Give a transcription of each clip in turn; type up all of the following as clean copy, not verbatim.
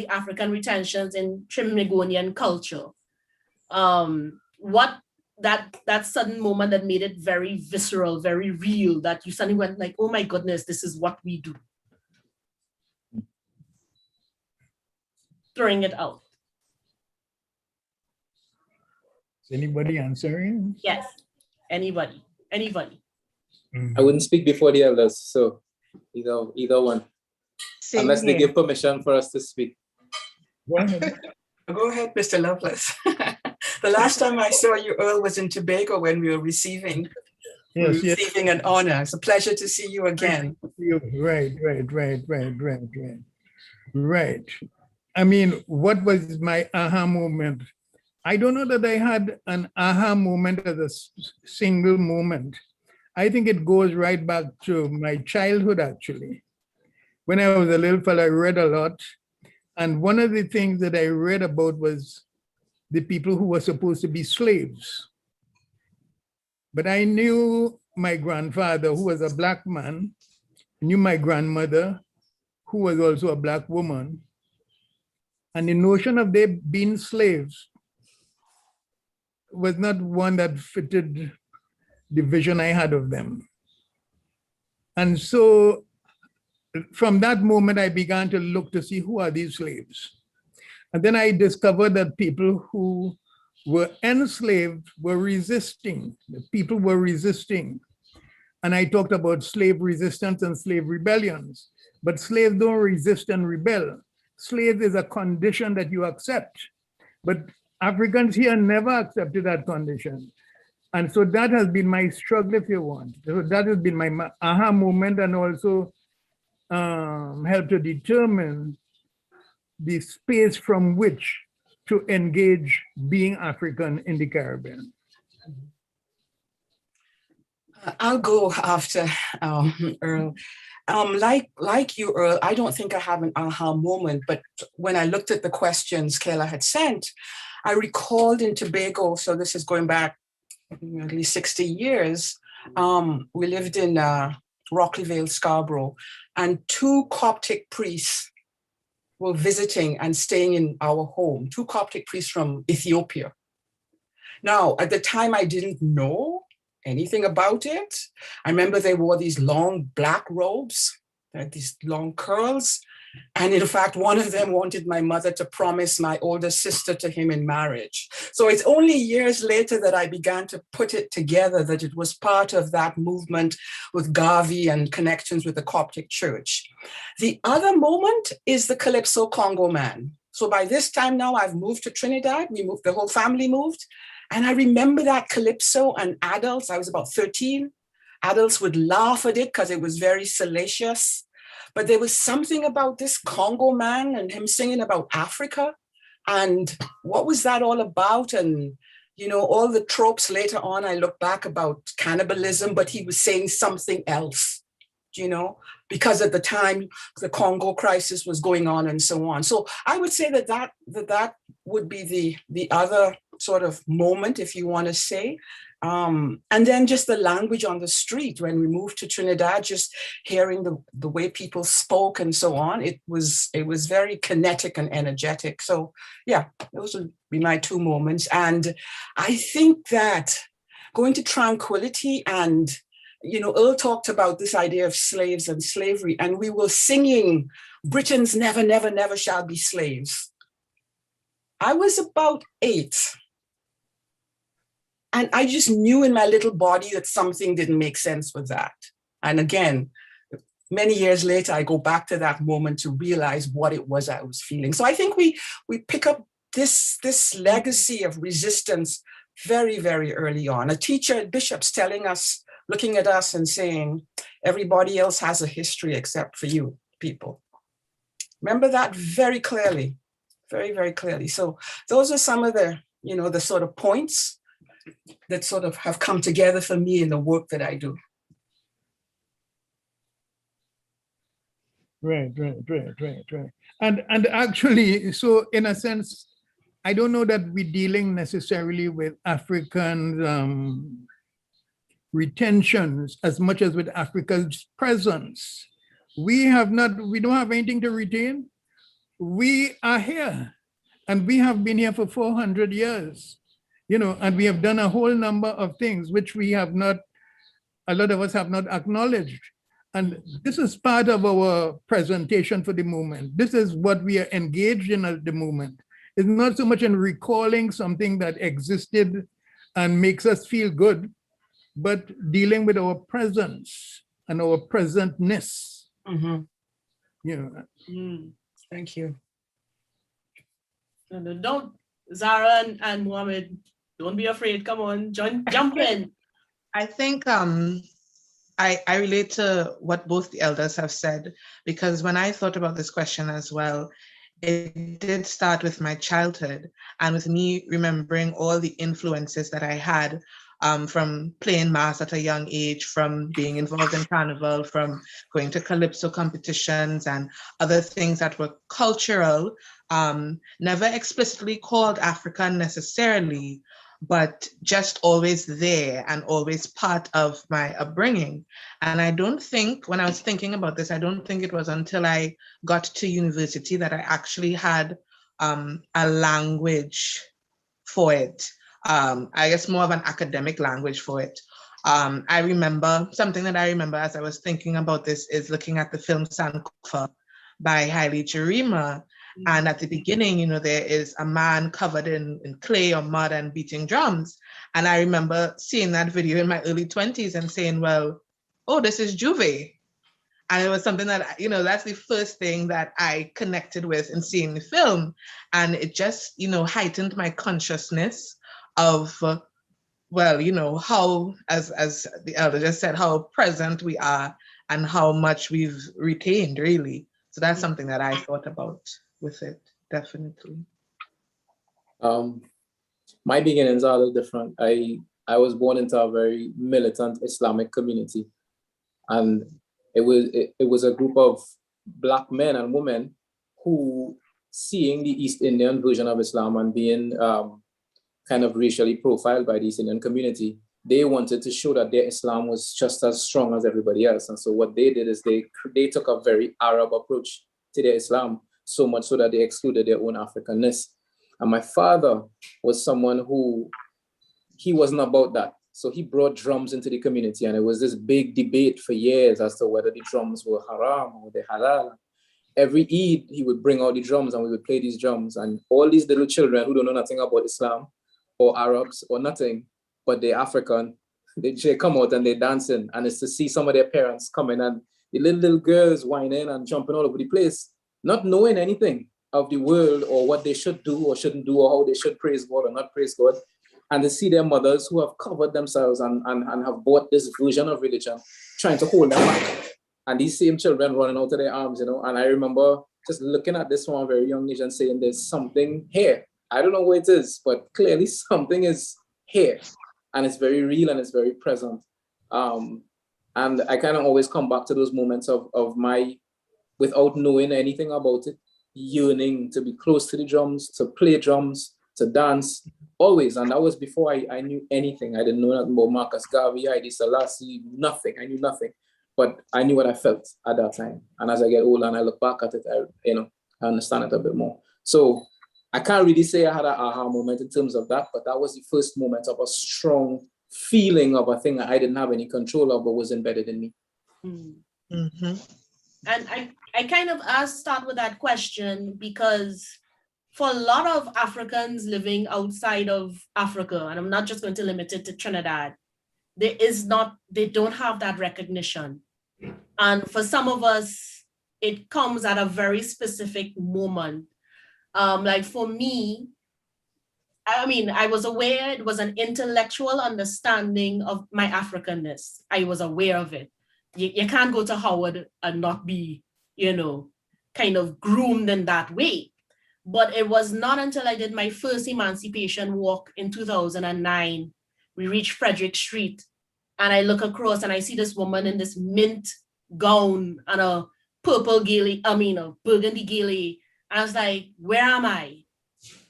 African retentions in Trinbagonian culture. What that sudden moment that made it very visceral, very real, that you suddenly went like, oh my goodness, this is what we do. Throwing it out. Is anybody answering? Yes, anybody. I wouldn't speak before the elders, so either one. Same Unless they here. give permission for us to speak. Go ahead. Go ahead, Mr. Lovelace. The last time I saw you, Earl, was in Tobago when we were receiving an honor. It's a pleasure to see you again. Right. I mean, what was my aha moment? I don't know that I had an aha moment as a single moment. I think it goes right back to my childhood, actually. When I was a little fella, I read a lot. And one of the things that I read about was the people who were supposed to be slaves. But I knew my grandfather, who was a Black man, knew my grandmother, who was also a Black woman. And the notion of them being slaves was not one that fitted the vision I had of them. And so from that moment, I began to look to see who are these slaves. And then I discovered that people who were enslaved were resisting. The people were resisting. And I talked about slave resistance and slave rebellions. But slaves don't resist and rebel. Slave is a condition that you accept. But Africans here never accepted that condition. And so that has been my struggle, if you want. So that has been my aha moment, and also helped to determine the space from which to engage being African in the Caribbean. I'll go after Earl. Like you, Earl, I don't think I have an aha moment, but when I looked at the questions Kayla had sent, I recalled in Tobago, so this is going back at least 60 years, we lived in Rockley Vale, Scarborough, and 2 Coptic priests were visiting and staying in our home, 2 Coptic priests from Ethiopia. Now, at the time, I didn't know anything about it. I remember they wore these long black robes, they had these long curls. And in fact, one of them wanted my mother to promise my older sister to him in marriage. So it's only years later that I began to put it together that it was part of that movement with Garvey and connections with the Coptic Church. The other moment is the Calypso Congo man. So by this time now, I've moved to Trinidad. We moved, the whole family moved. And I remember that Calypso, and adults, I was about 13, adults would laugh at it because it was very salacious. But there was something about this Congo man and him singing about Africa. And what was that all about? And, you know, all the tropes later on, I look back about cannibalism, but he was saying something else, you know, because at the time, the Congo crisis was going on and so on. So I would say that would be the other sort of moment, if you want to say. And then just the language on the street when we moved to Trinidad, just hearing the way people spoke and so on, it was very kinetic and energetic. So yeah, those would be my 2 moments. And I think that going to tranquility, and you know, Earl talked about this idea of slaves and slavery, and we were singing Britons never, never, never shall be slaves. I was about 8. And I just knew in my little body that something didn't make sense with that. And again, many years later, I go back to that moment to realize what it was I was feeling. So I think we pick up this legacy of resistance very, very early on. A teacher at Bishop's telling us, looking at us and saying, everybody else has a history except for you people. Remember that very clearly, very, very clearly. So those are some of the, you know, the sort of points that sort of have come together for me in the work that I do. Right. And actually, so in a sense, I don't know that we're dealing necessarily with African retentions as much as with Africa's presence. We don't have anything to retain. we are here and we have been here for 400 years, and we have done a whole number of things which we have not, a lot of us have not acknowledged. And this is part of our presentation for the movement. This is what we are engaged in at the moment. It's not so much in recalling something that existed and makes us feel good, but dealing with our presence and our presentness. Mhm. Thank you. Don't, Zara and Mohammed, don't be afraid. Come on, jump in. I think I relate to what both the elders have said, because when I thought about this question as well, it did start with my childhood and with me remembering all the influences that I had from playing mass at a young age, from being involved in carnival, from going to calypso competitions and other things that were cultural, never explicitly called African necessarily, but just always there and always part of my upbringing. And I don't think, when I was thinking about this, I don't think it was until I got to university that I actually had a language for it. I guess more of an academic language for it. I remember, something that I remember as I was thinking about this is looking at the film Sankofa by Haile Gerima. And at the beginning, there is a man covered in clay or mud and beating drums. And I remember seeing that video in my early 20s and saying, well, oh, this is Juve. And it was something that, that's the first thing that I connected with in seeing the film. And it just, heightened my consciousness of, how, as the elder just said, how present we are and how much we've retained, really. So that's something that I thought about with it, definitely. My beginnings are a little different. I was born into a very militant Islamic community, and it was a group of Black men and women who, seeing the East Indian version of Islam and being kind of racially profiled by the East Indian community, they wanted to show that their Islam was just as strong as everybody else. And so what they did is they took a very Arab approach to their Islam, so much so that they excluded their own Africanness. And my father was someone who, he wasn't about that. So he brought drums into the community, and it was this big debate for years as to whether the drums were haram or they halal. Every Eid, he would bring out the drums and we would play these drums. And all these little children who don't know nothing about Islam or Arabs or nothing, but they're African, they come out and they're dancing. And it's to see some of their parents coming and the little girls whining and jumping all over the place, not knowing anything of the world or what they should do or shouldn't do or how they should praise God or not praise God. And to see their mothers who have covered themselves and have bought this version of religion, trying to hold them back. And these same children running out of their arms, And I remember just looking at this from a very young age and saying, there's something here. I don't know what it is, but clearly something is here. And it's very real and it's very present. And I kind of always come back to those moments of my, without knowing anything about it, yearning to be close to the drums, to play drums, to dance, always. And that was before I knew anything. I didn't know nothing about Marcus Garvey, Haile Selassie, nothing. I knew nothing. But I knew what I felt at that time. And as I get older and I look back at it, I understand it a bit more. So I can't really say I had an aha moment in terms of that, but that was the first moment of a strong feeling of a thing that I didn't have any control of, but was embedded in me. Mm-hmm. And I kind of start with that question because for a lot of Africans living outside of Africa, and I'm not just going to limit it to Trinidad, they don't have that recognition. And for some of us, it comes at a very specific moment. Like for me, I was aware it was an intellectual understanding of my Africanness. I was aware of it. You can't go to Howard and not be, kind of groomed in that way. But it was not until I did my first Emancipation walk in 2009, we reached Frederick Street, and I look across and I see this woman in this mint gown and a burgundy gilly. And I was like, where am I?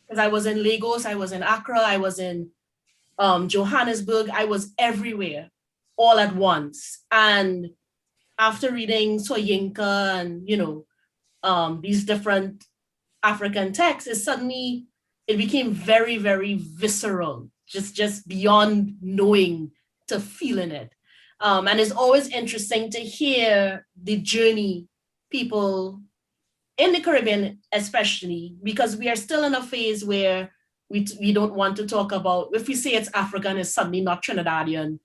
Because I was in Lagos, I was in Accra, I was in Johannesburg, I was everywhere, all at once. And after reading Soyinka and, these different African texts is suddenly, it became very, very visceral, just beyond knowing to feeling it. And it's always interesting to hear the journey people in the Caribbean, especially, because we are still in a phase where we don't want to talk about, if we say it's African, it's suddenly not Trinidadian.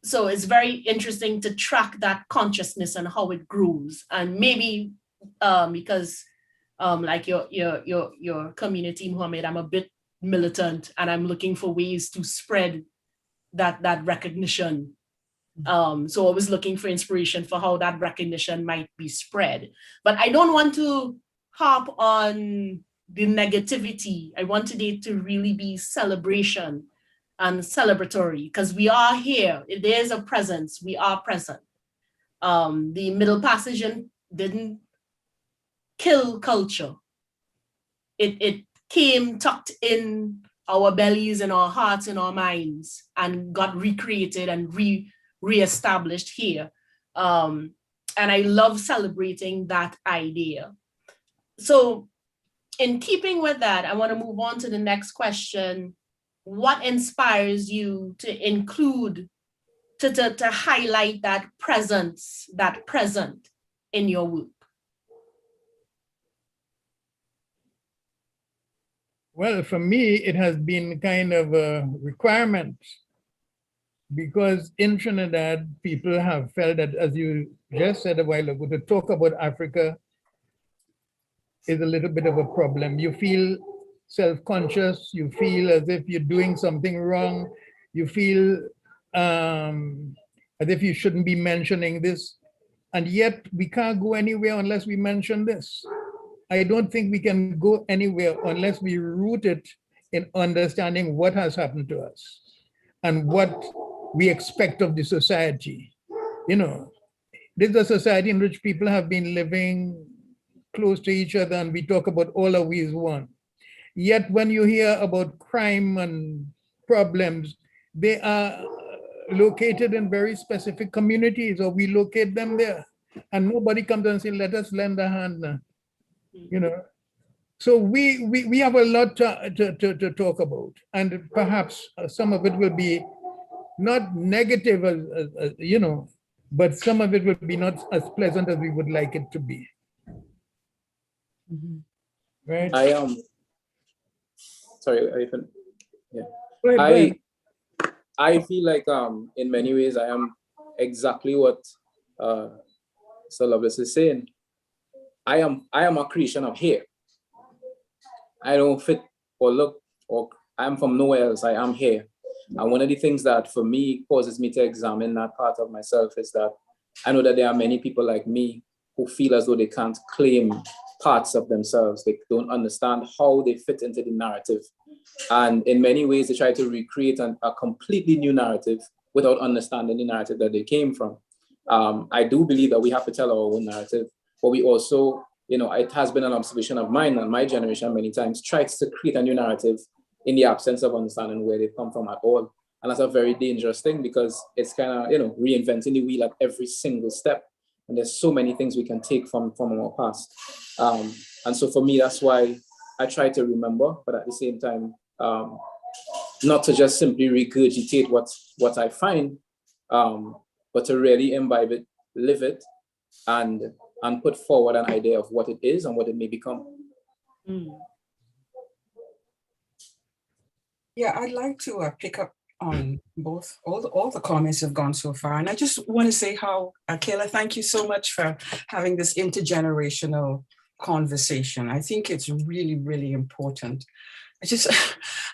So it's very interesting to track that consciousness and how it grows. And maybe because like your community, Mohammed, I'm a bit militant and I'm looking for ways to spread that recognition. So I was looking for inspiration for how that recognition might be spread. But I don't want to harp on the negativity. I want today to really be celebration and celebratory, because we are here. There is a presence. We are present. The Middle Passage didn't kill culture. It came tucked in our bellies and our hearts and our minds and got recreated and reestablished here. And I love celebrating that idea. So in keeping with that, I want to move on to the next question. What inspires you to include, to highlight that presence, that present in your work? Well, for me, it has been kind of a requirement, because in Trinidad, people have felt that, as you just said a while ago, to talk about Africa is a little bit of a problem. You feel self-conscious, you feel as if you're doing something wrong, you feel as if you shouldn't be mentioning this, and yet we can't go anywhere unless we mention this. I don't think we can go anywhere unless we root it in understanding what has happened to us and what we expect of the society. You know, this is a society in which people have been living close to each other, and we talk about all of we is one. Yet when you hear about crime and problems, they are located in very specific communities, or we locate them there. And nobody comes and says, let us lend a hand now. You know, so we have a lot to talk about, and perhaps some of it will be not negative, you know, but some of it will be not as pleasant as we would like it to be. Mm-hmm. Right? I am sorry, yeah. Go ahead. I feel like in many ways I am exactly what Sir Lovelace is saying. I am a creation of here. I don't fit or look, or I'm from nowhere else. I am here. And one of the things that for me causes me to examine that part of myself is that I know that there are many people like me who feel as though they can't claim parts of themselves. They don't understand how they fit into the narrative. And in many ways, they try to recreate a completely new narrative without understanding the narrative that they came from. I do believe that we have to tell our own narrative, but we also, you know, it has been an observation of mine and my generation many times tries to create a new narrative in the absence of understanding where they come from at all. And that's a very dangerous thing, because it's kind of, you know, reinventing the wheel at every single step. And there's so many things we can take from our past. And so for me, that's why I try to remember, but at the same time, not to just simply regurgitate what I find, but to really imbibe it, live it, and put forward an idea of what it is and what it may become. Mm. Yeah, I'd like to pick up on all the comments have gone so far. And I just want to say how, Kayla, thank you so much for having this intergenerational conversation. I think it's really, really important.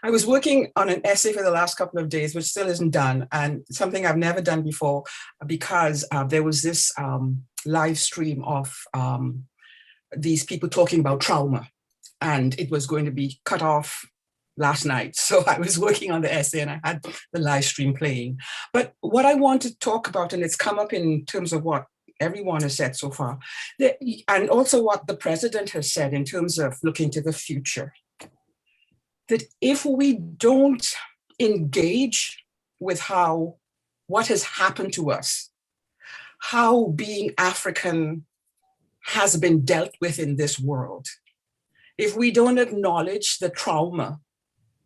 I was working on an essay for the last couple of days, which still isn't done, and something I've never done before, because there was this live stream of these people talking about trauma, and it was going to be cut off last night. So I was working on the essay and I had the live stream playing. But what I want to talk about, and it's come up in terms of what everyone has said so far, and also what the president has said in terms of looking to the future, that if we don't engage with what has happened to us, how being African has been dealt with in this world, if we don't acknowledge the trauma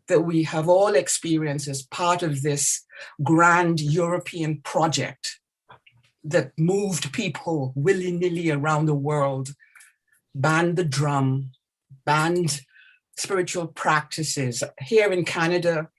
that we have all experienced as part of this grand European project that moved people willy-nilly around the world, banned the drum, banned spiritual practices. Here in Canada,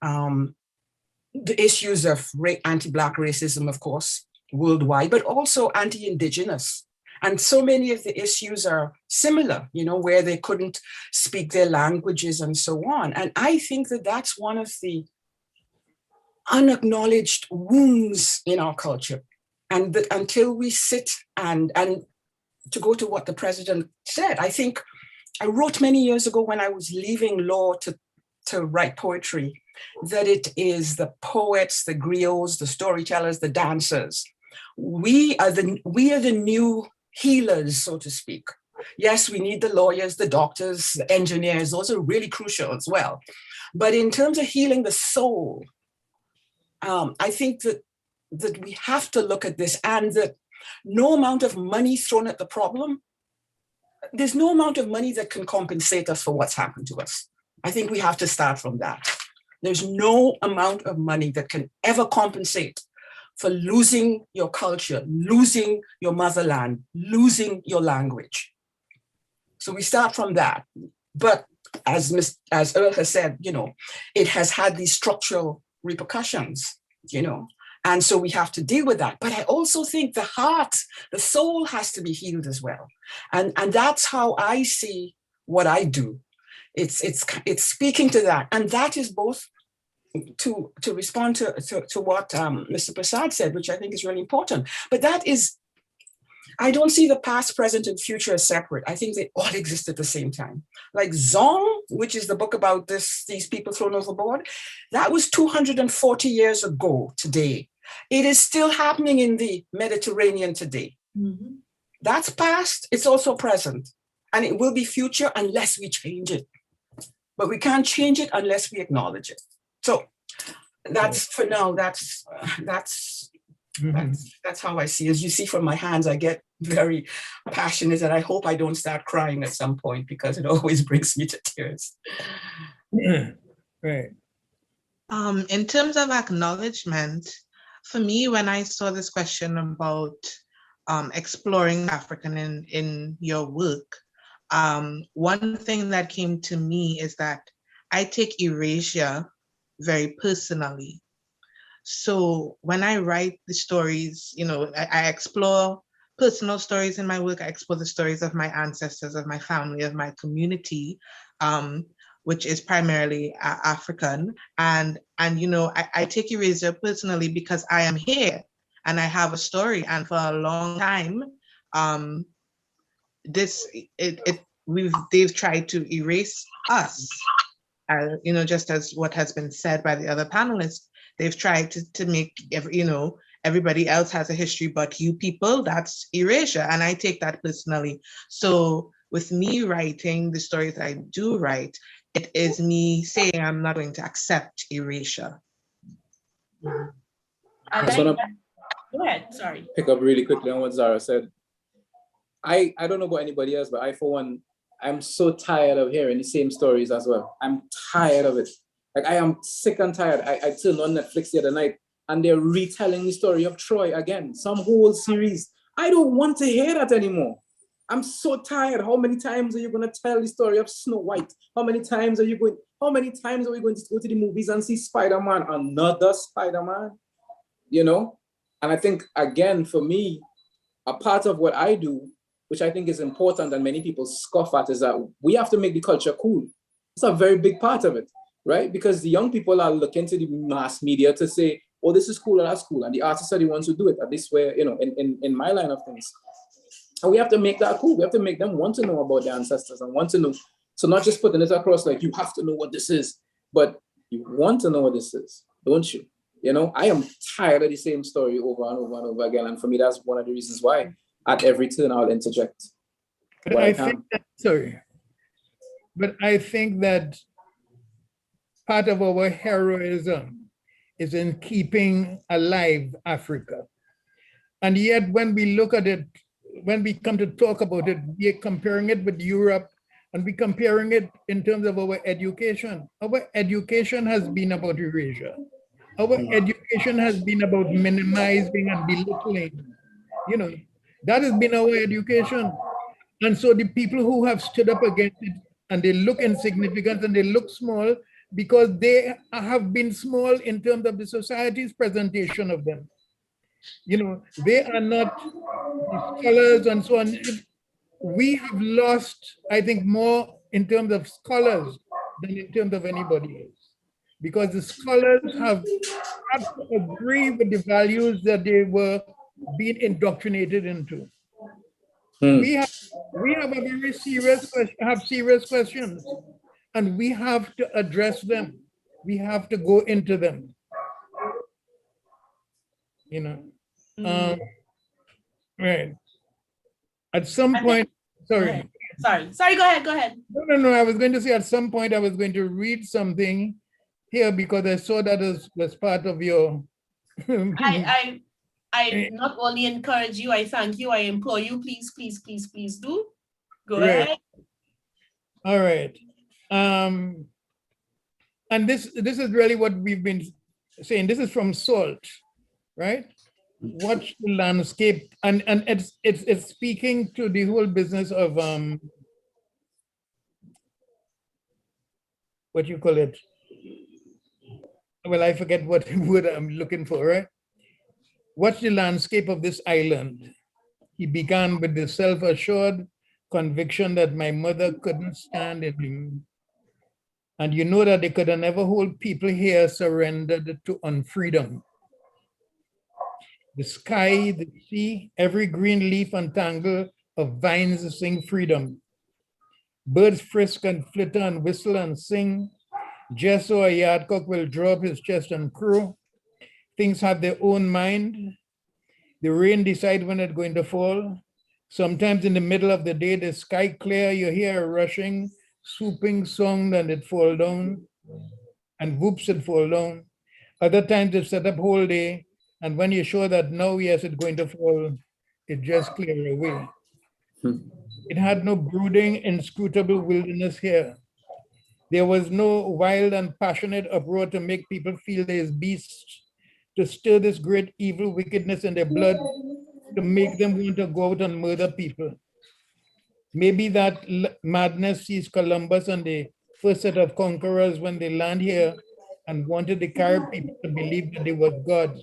the issues of anti-Black racism, of course, worldwide, but also anti-Indigenous. And so many of the issues are similar, you know, where they couldn't speak their languages and so on. And I think that that's one of the unacknowledged wounds in our culture. And that until we sit and to go to what the president said, I think I wrote many years ago when I was leaving law to write poetry, that it is the poets, the griots, the storytellers, the dancers. We are the new healers, so to speak. Yes, we need the lawyers, the doctors, the engineers. Those are really crucial as well. But in terms of healing the soul, I think that we have to look at this, and that no amount of money thrown at the problem, there's no amount of money that can compensate us for what's happened to us. I think we have to start from that. There's no amount of money that can ever compensate for losing your culture, losing your motherland, losing your language. So we start from that. But as Earl has said, you know, it has had these structural repercussions, you know, and so we have to deal with that. But I also think the heart, the soul has to be healed as well. And that's how I see what I do. It's speaking to that. And that is both to respond to what Mr. Prasad said, which I think is really important. But that is, I don't see the past, present, and future as separate. I think they all exist at the same time. Like Zong, which is the book about these people thrown overboard, that was 240 years ago today. It is still happening in the Mediterranean today. Mm-hmm. That's past, it's also present. And it will be future unless we change it. But we can't change it unless we acknowledge it. So that's, for now, that's how I see. As you see from my hands, I get very passionate, and I hope I don't start crying at some point, because it always brings me to tears. Yeah. Right. In terms of acknowledgement, for me, when I saw this question about exploring African in your work, one thing that came to me is that I take erasure very personally. So when I write the stories, you know, I explore personal stories in my work. I explore the stories of my ancestors, of my family, of my community, which is primarily African. And you know, I take erasure personally because I am here and I have a story. And for a long time, they've tried to erase us. You know, just as what has been said by the other panelists, they've tried to make everybody else has a history but you people, that's erasure. And I take that personally. So with me writing the stories that I do write, it is me saying I'm not going to accept erasure. I like that. Go ahead, sorry. Pick up really quickly on what Zara said. I don't know about anybody else, but I, for one, I'm so tired of hearing the same stories as well. I'm tired of it. Like, I am sick and tired. I turned on Netflix the other night and they're retelling the story of Troy again, some whole series. I don't want to hear that anymore. I'm so tired. How many times are you going to tell the story of Snow White? How many times are we going to go to the movies and see Spider-Man, another Spider-Man? You know? And I think, again, for me, a part of what I do, which I think is important and many people scoff at, is that we have to make the culture cool. It's a very big part of it, right? Because the young people are looking to the mass media to say, oh, this is cool or that's cool. And the artists are the ones who do it. And this way, you know, in my line of things. And we have to make that cool. We have to make them want to know about their ancestors and want to know. So not just putting it across like, you have to know what this is, but you want to know what this is, don't you? You know, I am tired of the same story over and over and over again. And for me, that's one of the reasons why at every turn I'll interject. But I think that part of our heroism is in keeping alive Africa. And yet when we look at it when we come to talk about it, we're comparing it with Europe, and we're comparing it in terms of our education. Our education has been about erasure. Our education has been about minimizing and belittling. You know, that has been our education. And so the people who have stood up against it, and they look insignificant and they look small because they have been small in terms of the society's presentation of them. You know, they are not the scholars and so on. We have lost, I think, more in terms of scholars than in terms of anybody else. Because the scholars have had to agree with the values that they were being indoctrinated into. We have a very serious questions, and we have to address them. We have to go into them. You know, right. At some point, sorry. Sorry, go ahead. No, I was going to say at some point I was going to read something here because I saw that as part of your. I not only encourage you, I thank you, I implore you, please do. Go Right. ahead. All right. And this is really what we've been saying. This is from SALT, right? Watch the landscape, and it's speaking to the whole business of what you call it. Well, I forget what word I'm looking for, right? Watch the landscape of this island. He began with the self-assured conviction that my mother couldn't stand in him. And you know that they could never hold people here surrendered to unfreedom. The sky, the sea, every green leaf and tangle of vines sing freedom. Birds frisk and flitter and whistle and sing. Just so a yardcock will drop his chest and crow. Things have their own mind. The rain decides when it's going to fall. Sometimes in the middle of the day, the sky clear, you hear a rushing, swooping song, and it fall down, and whoops, it fall down. Other times it's set up whole day, and when you're sure that now, yes, it's going to fall, it just clear away. It had no brooding, inscrutable wilderness here. There was no wild and passionate uproar to make people feel there's beasts, to stir this great evil wickedness in their blood, to make them want to go out and murder people. Maybe that madness sees Columbus and the first set of conquerors when they land here and wanted the Carib people to believe that they were gods.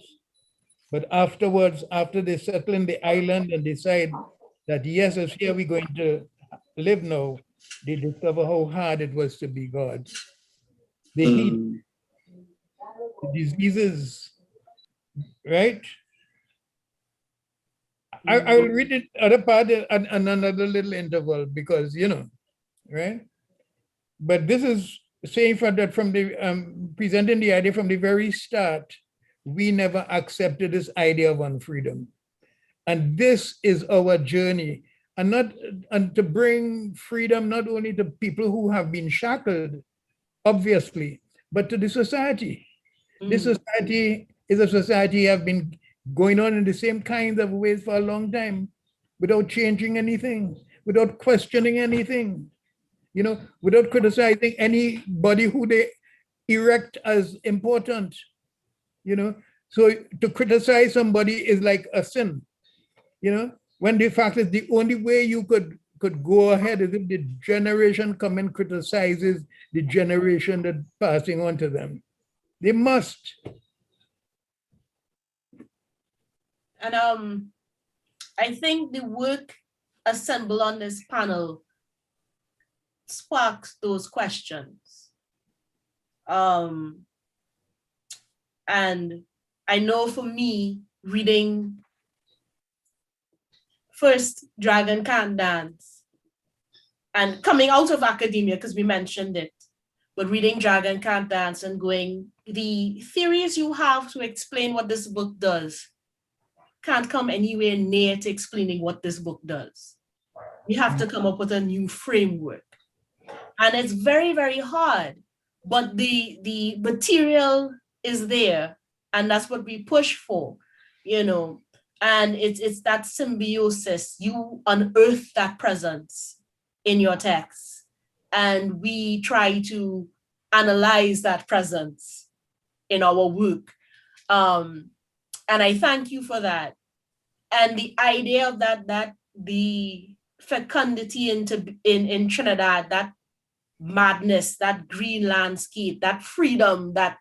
But afterwards, after they settle in the island and decide that yes, it's here we're going to live now, they discover how hard it was to be gods. The heat, the diseases, right? I will read it other part and another little interval because, you know, right? But this is saying from the, presenting the idea from the very start, we never accepted this idea of unfreedom. And this is our journey. And to bring freedom not only to people who have been shackled, obviously, but to the society. This society is a society have been going on in the same kinds of ways for a long time without changing anything, without questioning anything, you know, without criticizing anybody who they erect as important, you know. So to criticize somebody is like a sin, you know, when the fact is the only way you could go ahead is if the generation come and criticizes the generation that's passing on to them. They must. And I think the work assembled on this panel sparks those questions. And I know for me, reading first Dragon Can't Dance and coming out of academia, because we mentioned it, but reading Dragon Can't Dance and going, the theories you have to explain what this book does can't come anywhere near to explaining what this book does. We have to come up with a new framework. And it's very, very hard, but the material is there, and that's what we push for, you know. And it's that symbiosis. You unearth that presence in your text, and we try to analyze that presence in our work. And I thank you for that. And the idea of that the fecundity in Trinidad, that madness, that green landscape, that freedom that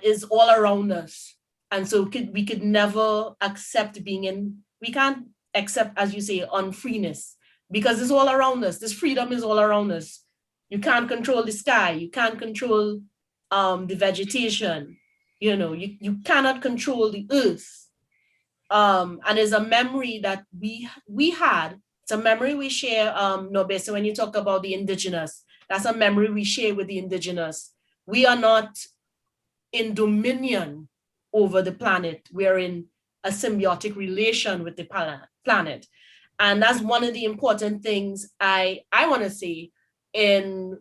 is all around us. And so we could never accept being in, we can't accept, as you say, unfreeness, because it's all around us. This freedom is all around us. You can't control the sky. You can't control the vegetation. You know, you cannot control the earth. And it's a memory that we had. It's a memory we share, Nobe. So when you talk about the indigenous, that's a memory we share with the indigenous. We are not in dominion over the planet. We are in a symbiotic relation with the planet. And that's one of the important things I want to say in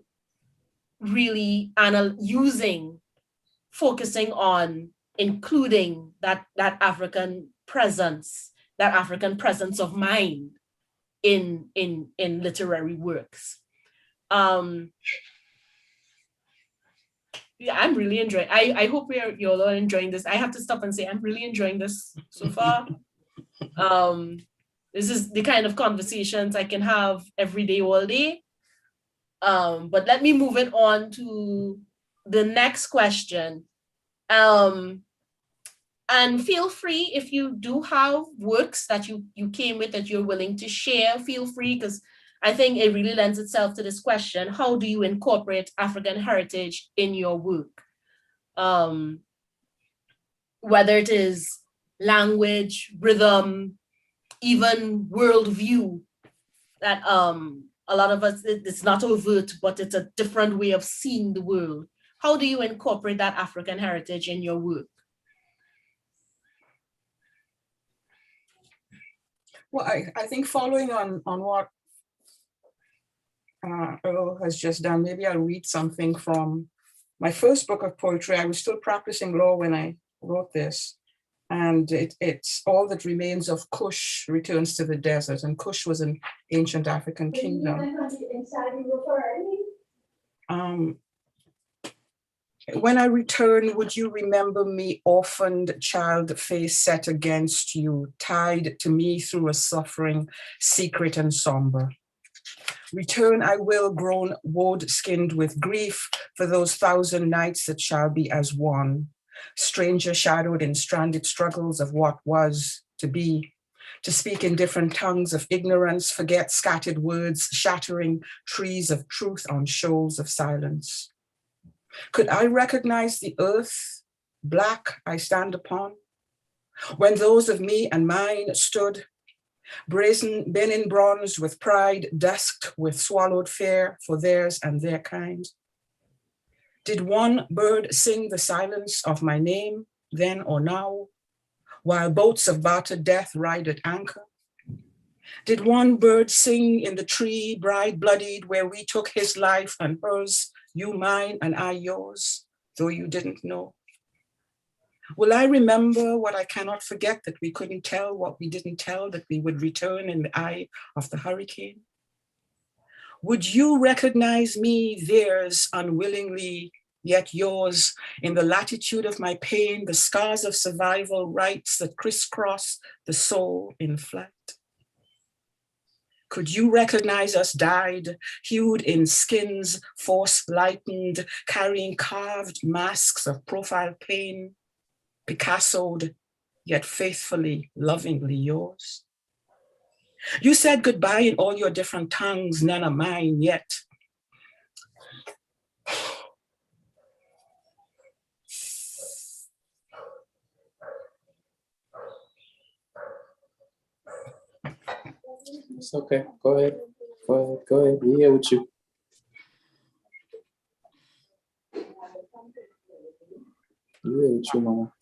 really focusing on including that African presence of mind in literary works. Yeah, I'm really enjoying. I hope you're all enjoying this. I have to stop and say I'm really enjoying this so far. This is the kind of conversations I can have every day, all day. But let me move it on to the next question. And feel free, if you do have works that you came with that you're willing to share, feel free, because I think it really lends itself to this question: how do you incorporate African heritage in your work? Whether it is language, rhythm, even worldview, that a lot of us, it's not overt, but it's a different way of seeing the world. How do you incorporate that African heritage in your work? Well, I think following on what Earl has just done, maybe I'll read something from my first book of poetry. I was still practicing law when I wrote this. And it's all that remains of Kush returns to the desert. And Kush was an ancient African kingdom. When I return, would you remember me, orphaned child, face set against you, tied to me through a suffering, secret and somber? Return I will, grown woad-skinned with grief, for those 1,000 nights that shall be as one. Stranger shadowed in stranded struggles of what was to be, to speak in different tongues of ignorance, forget scattered words, shattering trees of truth on shoals of silence. Could I recognize the earth, black I stand upon, when those of me and mine stood, brazen, been in bronze with pride, dusked with swallowed fear for theirs and their kind? Did one bird sing the silence of my name then or now, while boats of battered death ride at anchor? Did one bird sing in the tree, bride-bloodied, where we took his life and hers, you mine and I yours, though you didn't know? Will I remember what I cannot forget, that we couldn't tell what we didn't tell, that we would return in the eye of the hurricane? Would you recognize me, theirs, unwillingly, yet yours, in the latitude of my pain, the scars of survival, rights that crisscross the soul in flight? Could you recognize us dyed, hued in skins, force lightened, carrying carved masks of profile pain, Picassoed, yet faithfully, lovingly yours? You said goodbye in all your different tongues, none are mine yet. It's okay. Go ahead. We're here with you. We're here with you, Mama.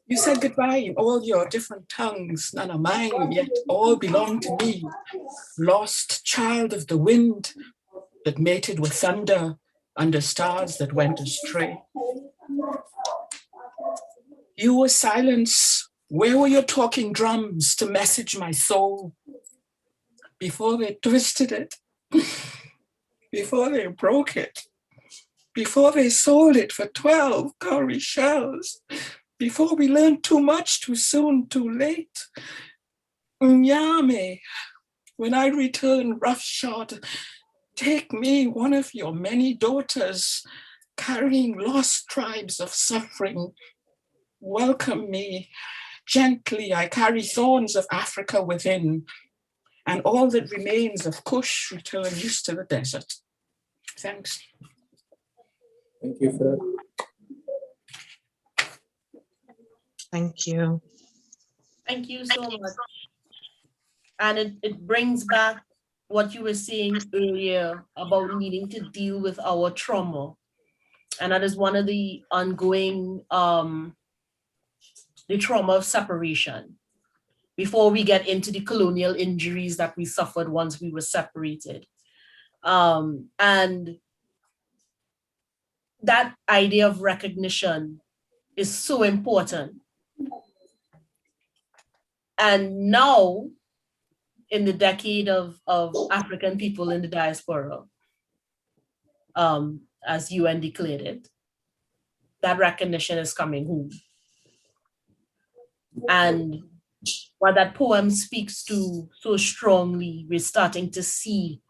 You said goodbye in all your different tongues, none are mine, yet all belong to me. Lost child of the wind that mated with thunder under stars that went astray. You were silence Where were your talking drums to message my soul before they twisted it, before they broke it, before they sold it for 12 cowrie shells, before we learned too much too soon, too late? Nyame, when I return roughshod, take me, one of your many daughters, carrying lost tribes of suffering. Welcome me. Gently, I carry thorns of Africa within, and all that remains of Kush returns to the desert. Thanks. Thank you for that. Thank you. Thank you so much. And it brings back what you were saying earlier about needing to deal with our trauma. And that is one of the ongoing, the trauma of separation, before we get into the colonial injuries that we suffered once we were separated. And that idea of recognition is so important. And now, in the decade of African people in the diaspora, as UN declared it, that recognition is coming home. And what that poem speaks to so strongly, we're starting to see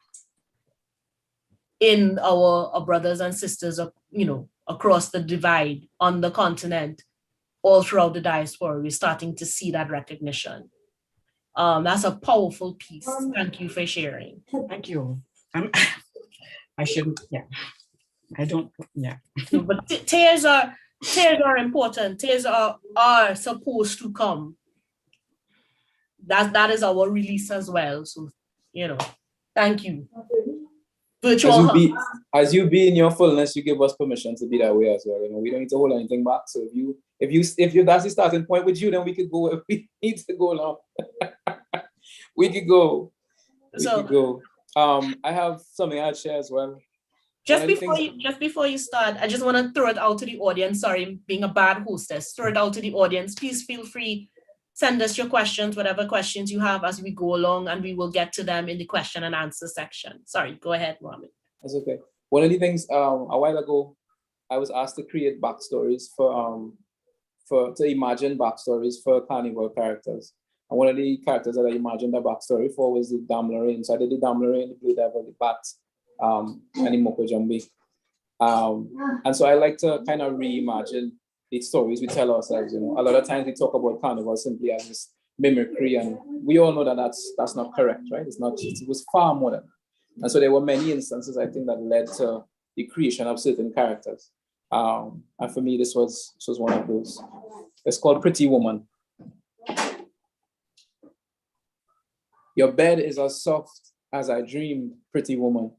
in our brothers and sisters, across the divide, on the continent, all throughout the diaspora, we're starting to see that recognition. That's a powerful piece. Thank you for sharing. Thank you. I shouldn't, yeah. I don't, yeah. No, but tears are important. Tears are supposed to come. That is our release as well. So, thank you. Virtual as you be in your fullness, you give us permission to be that way as well. We don't need to hold anything back. So if that's the starting point with you, then we could go. If we need to go now, we could go. I have something I'll share as well. Just before you start, I just want to throw it out to the audience. Sorry, being a bad hostess. Throw it out to the audience. Please feel free. Send us your questions, whatever questions you have as we go along, and we will get to them in the question and answer section. Sorry, go ahead, Mohammed. That's okay. One of the things, a while ago, I was asked to create backstories to imagine backstories for carnival characters. And one of the characters that I imagined a backstory for was the Dame Lorraine. So I did the Dame Lorraine, the Blue Devil, the Bat, and the Moko Jambi. And so I like to kind of reimagine the stories we tell ourselves. A lot of times we talk about carnival simply as this mimicry, and we all know that that's not correct, right? It's not. It was far more than that. And so there were many instances, I think, that led to the creation of certain characters. And for me, this was one of those. It's called Pretty Woman. Your bed is as soft as I dreamed, pretty woman.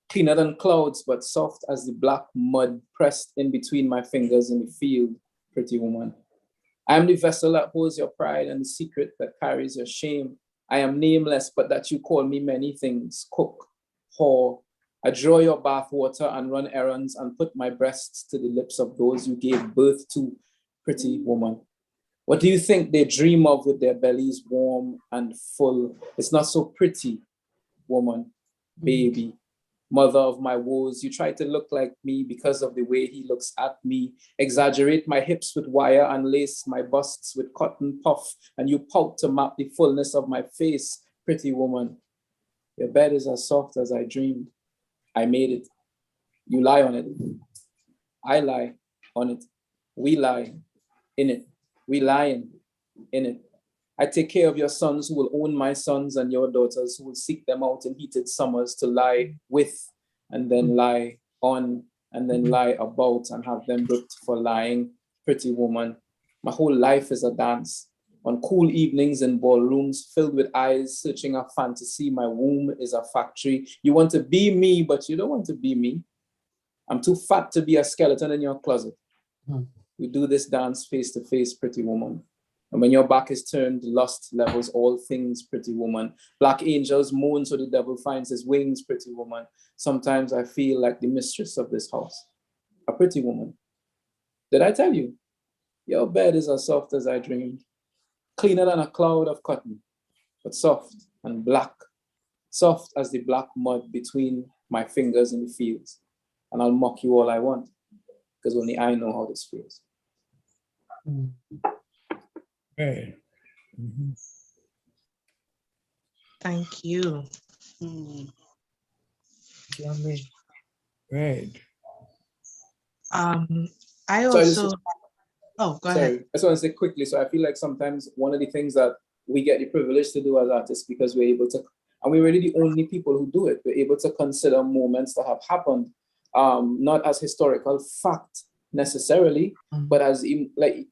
Cleaner than clouds, but soft as the black mud pressed in between my fingers in the field, pretty woman. I am the vessel that holds your pride and the secret that carries your shame. I am nameless, but that you call me many things, cook, whore. I draw your bath water and run errands and put my breasts to the lips of those you gave birth to, pretty woman. What do you think they dream of with their bellies warm and full? It's not so pretty, woman, baby. Mother of my woes, you try to look like me because of the way he looks at me. Exaggerate my hips with wire and lace my busts with cotton puff, and you pout to map the fullness of my face, pretty woman. Your bed is as soft as I dreamed. I made it. You lie on it. I lie on it. We lie in it. We lie in it. I take care of your sons who will own my sons and your daughters who will seek them out in heated summers to lie with and then lie on and then lie about and have them ripped for lying, pretty woman. My whole life is a dance. On cool evenings in ballrooms filled with eyes searching a fantasy, my womb is a factory. You want to be me, but you don't want to be me. I'm too fat to be a skeleton in your closet. We do this dance face to face, pretty woman. And when your back is turned, lust levels all things, pretty woman. Black angels moan so the devil finds his wings, pretty woman. Sometimes I feel like the mistress of this house, a pretty woman. Did I tell you? Your bed is as soft as I dreamed, cleaner than a cloud of cotton, but soft and black, soft as the black mud between my fingers in the fields. And I'll mock you all I want, because only I know how this feels. Right. Mhm. Thank you. Lovely. Right. I So I also, oh, go ahead. sorry, I just want to say quickly. So I feel like sometimes one of the things that we get the privilege to do as artists, because we're able to, and we're really the only people who do it, we're able to consider moments that have happened, not as historical fact necessarily, but as like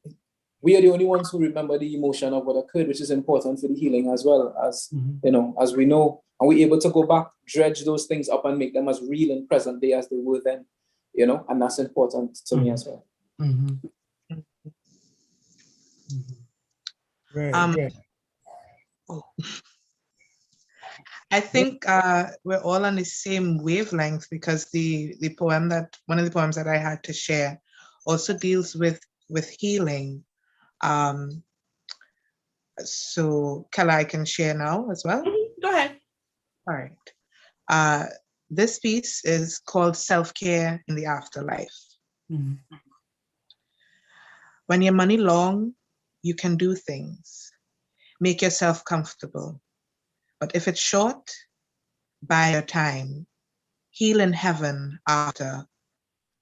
we are the only ones who remember the emotion of what occurred, which is important for the healing as well as, you know, as we know, and we're able to go back, dredge those things up and make them as real and present day as they were then, you know, and that's important to me as well. Right. Um, Right. I think we're all on the same wavelength, because one of the poems that I had to share also deals with healing. So Kella, I can share now as well. Go ahead. All right. This piece is called Self-Care in the Afterlife. When your money long, you can do things, make yourself comfortable. But if it's short, buy your time, heal in heaven after.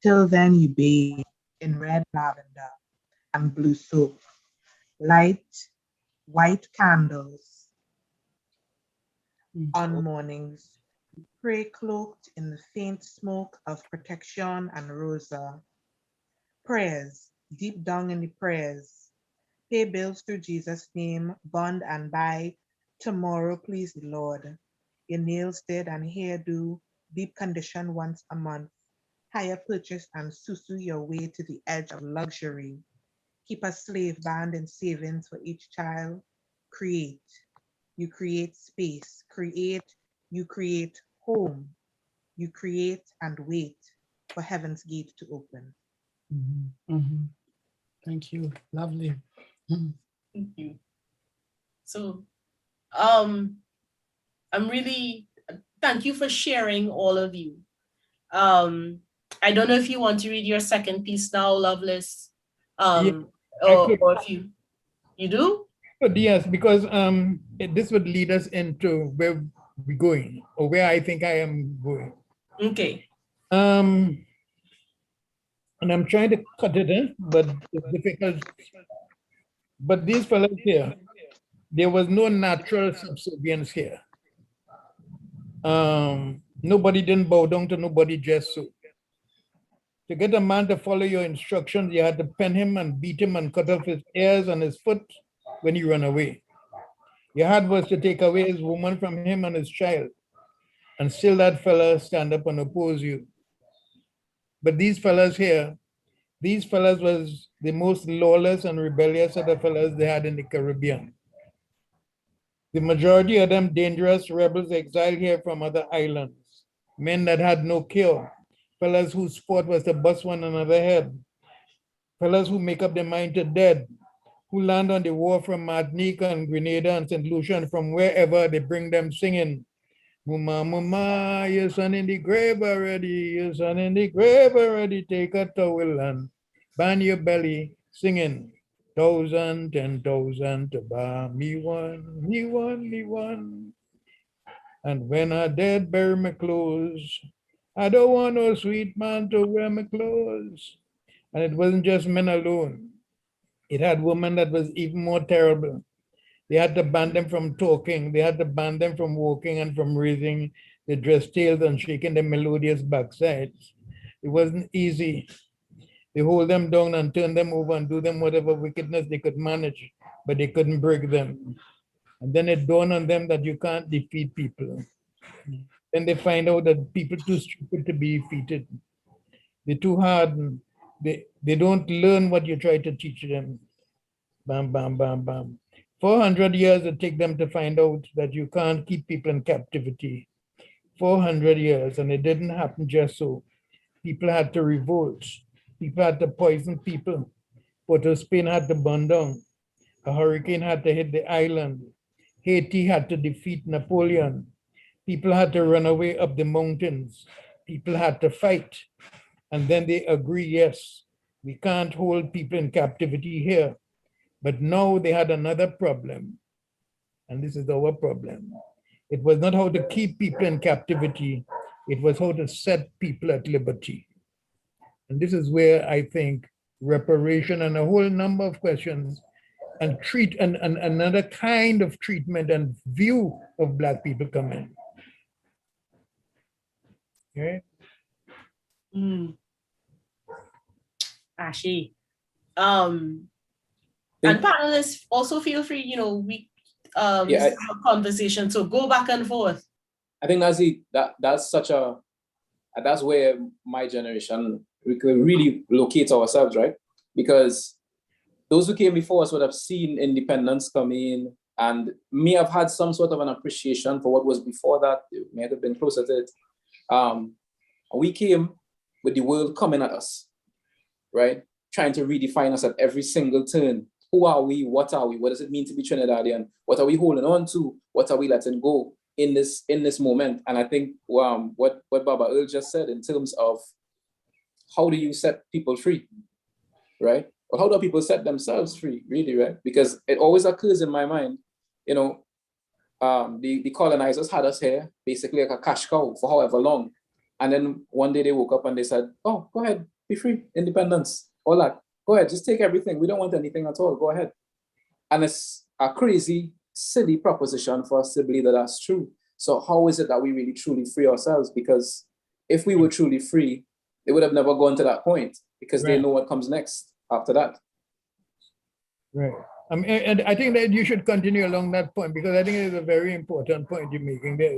Till then you bathe in red lavender and blue soap, light white candles on mornings, pray cloaked in the faint smoke of protection and rosa. Prayers, deep down in the prayers, pay bills through Jesus' name, bond and buy. Tomorrow, please the Lord. Your nails did and hairdo, deep condition once a month. Hire purchase and susu your way to the edge of luxury. Keep a slave band in savings for each child. Create. You create space. You create home. You create and wait for heaven's gate to open. Thank you. Lovely. Thank you. So, I'm really, thank you for sharing, all of you. I don't know if you want to read your second piece now, Loveless. Yeah, I could. Or if you do? But yes, because this would lead us into where we're going, or where I think I am going. Okay. And I'm trying to cut it in, but it's difficult. But these fellows here, there was no natural subservience here. Nobody didn't bow down to nobody just so. To get a man to follow your instructions, you had to pen him and beat him and cut off his ears and his foot when he ran away. Your had was to take away his woman from him and his child, and still that fella stand up and oppose you. But these fellas here, these fellas was the most lawless and rebellious of the fellas they had in the Caribbean. The majority of them dangerous rebels exiled here from other islands, men that had no cure, fellas whose sport was to bust one another head, fellas who make up their mind to dead, who land on the wharf from Martinique and Grenada and St. Lucia, and from wherever they bring them singing, Mama, mama, your son in the grave already, your son in the grave already, take a towel and band your belly, singing, 1,000, 10,000 to buy me one, me one, me one. And when I dead, bury my clothes. I don't want no sweet man to wear my clothes. And it wasn't just men alone. It had women that was even more terrible. They had to ban them from talking. They had to ban them from walking and from raising their dress tails and shaking their melodious backsides. It wasn't easy. They hold them down and turn them over and do them whatever wickedness they could manage, but they couldn't break them. And then it dawned on them that you can't defeat people. Then they find out that people too stupid to be defeated. They're too hard. And they don't learn what you try to teach them. Bam, bam, bam, bam. 400 years it take them to find out that you can't keep people in captivity. 400 years, and it didn't happen just so. People had to revolt. People had to poison people. Port of Spain had to burn down. A hurricane had to hit the island. Haiti had to defeat Napoleon. People had to run away up the mountains. People had to fight. And then they agree, yes, we can't hold people in captivity here. But now they had another problem. And this is our problem. It was not how to keep people in captivity. It was how to set people at liberty. And this is where I think reparation and a whole number of questions and another kind of treatment and view of Black people come in. Okay? Ashi. And panelists also feel free, we have a conversation, so go back and forth. I think that's where my generation, we could really locate ourselves, right? Because those who came before us would have seen independence come in and may have had some sort of an appreciation for what was before that. They may have been closer to it. We came with the world coming at us, right? Trying to redefine us at every single turn. Who are we? What are we? What does it mean to be Trinidadian? What are we holding on to? What are we letting go in this moment? And I think what Baba Earl just said in terms of how do you set people free, right? Or how do people set themselves free, really, right? Because it always occurs in my mind, the colonizers had us here basically like a cash cow for however long. And then one day they woke up and they said, oh, go ahead, be free, independence, all that. Go ahead, just take everything. We don't want anything at all, go ahead. And it's a crazy, silly proposition for us to believe that that's true. So how is it that we really truly free ourselves? Because if we were truly free, they would have never gone to that point because they know what comes next after that. Right. And I think that you should continue along that point because I think it is a very important point you're making there,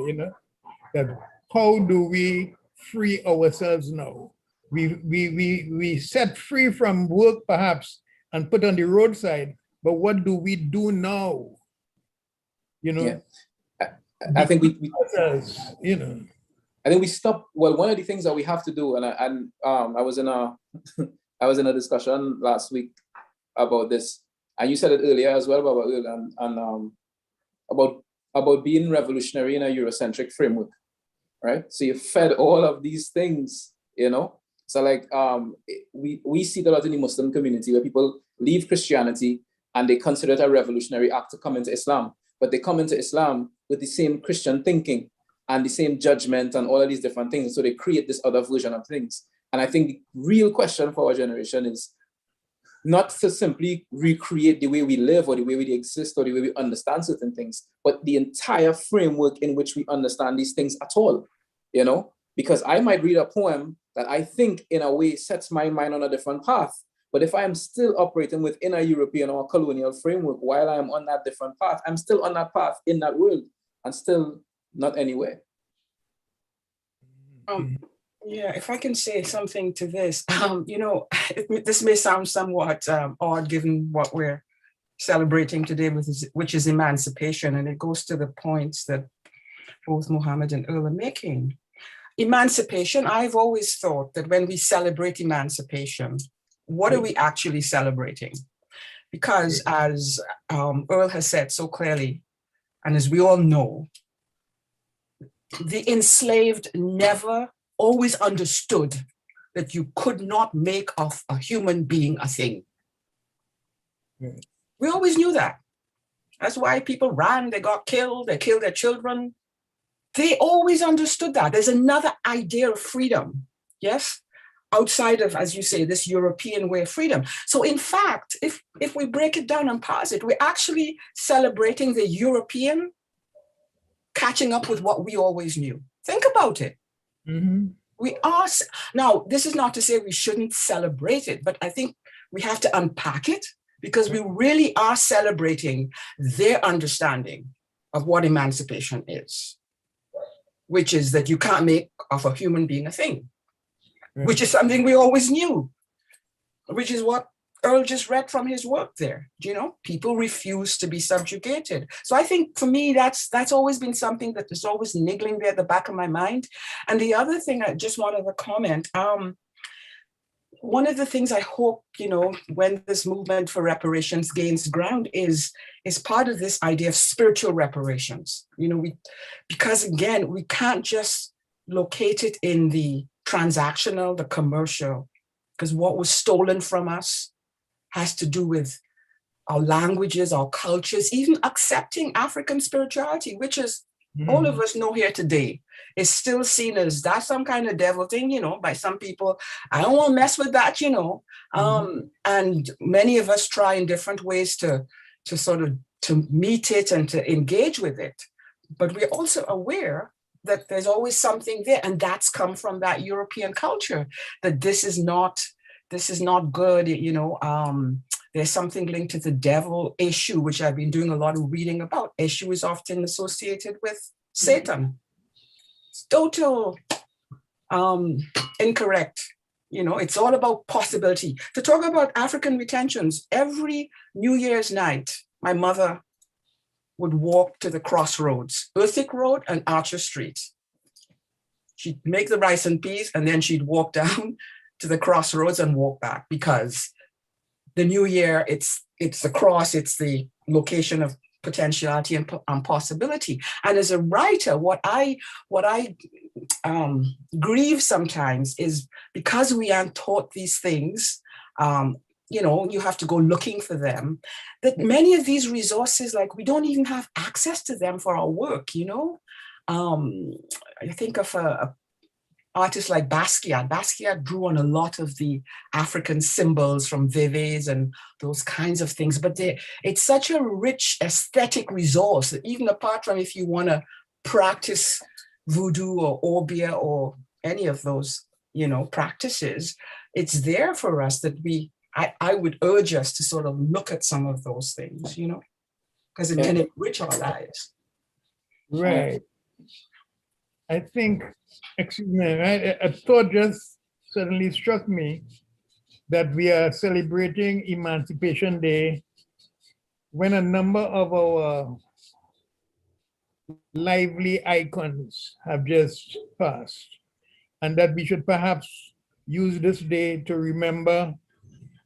that how do we free ourselves now? We set free from work perhaps and put on the roadside, but what do we do now? Yeah. I think we I think we stop. Well, one of the things that we have to do, and I was in a discussion last week about this, and you said it earlier as well, Baba Earl, and about being revolutionary in a Eurocentric framework, right? So you fed all of these things, So like we see that a lot in the Muslim community where people leave Christianity and they consider it a revolutionary act to come into Islam, but they come into Islam with the same Christian thinking and the same judgment and all of these different things. So they create this other version of things. And I think the real question for our generation is not to simply recreate the way we live or the way we exist or the way we understand certain things, but the entire framework in which we understand these things at all, Because I might read a poem that I think in a way sets my mind on a different path. But if I am still operating within a European or colonial framework while I am on that different path, I'm still on that path in that world and still not anywhere. Yeah, if I can say something to this, this may sound somewhat odd given what we're celebrating today, which is emancipation, and it goes to the points that both Mohammed and Earl are making. Emancipation, I've always thought that when we celebrate emancipation, what are we actually celebrating? Because as Earl has said so clearly, and as we all know, the enslaved never always understood that you could not make of a human being a thing. We always knew that. That's why people ran, they got killed, they killed their children. They always understood that. There's another idea of freedom, yes? Outside of, as you say, this European way of freedom. So in fact, if we break it down and parse it, we're actually celebrating the European catching up with what we always knew. Think about it. Mm-hmm. We are, now, this is not to say we shouldn't celebrate it, but I think we have to unpack it because we really are celebrating their understanding of what emancipation is, which is that you can't make of a human being a thing, which is something we always knew, which is what Earl just read from his work there. People refuse to be subjugated. So I think for me, that's always been something that is always niggling there at the back of my mind. And the other thing I just wanted to comment, one of the things I hope, when this movement for reparations gains ground is part of this idea of spiritual reparations. Because again, we can't just locate it in the transactional, the commercial, because what was stolen from us has to do with our languages, our cultures, even accepting African spirituality, which is all of us know here today, is still seen as that's some kind of devil thing, by some people. I don't want to mess with that, and many of us try in different ways to sort of to meet it and to engage with it. But we're also aware that there's always something there, and that's come from that European culture, that this is not good, there's something linked to the devil. Issue, which I've been doing a lot of reading about. Issue is often associated with Satan. It's total incorrect. It's all about possibility. To talk about African retentions, every New Year's night, my mother would walk to the crossroads, Earthick Road and Archer Street. She'd make the rice and peas, and then she'd walk down to the crossroads and walk back, because the new year, it's the cross, it's the location of potentiality and possibility. And as a writer, what I grieve sometimes is because we aren't taught these things, you have to go looking for them, that many of these resources, like, we don't even have access to them for our work, I think of a artists like Basquiat. Basquiat drew on a lot of the African symbols from Vives and those kinds of things, but it's such a rich aesthetic resource that even apart from if you want to practice voodoo or obeah or any of those, practices, it's there for us that I would urge us to sort of look at some of those things, because it can enrich our lives. Right. I think, excuse me, a thought just suddenly struck me that we are celebrating Emancipation Day when a number of our lively icons have just passed, and that we should perhaps use this day to remember.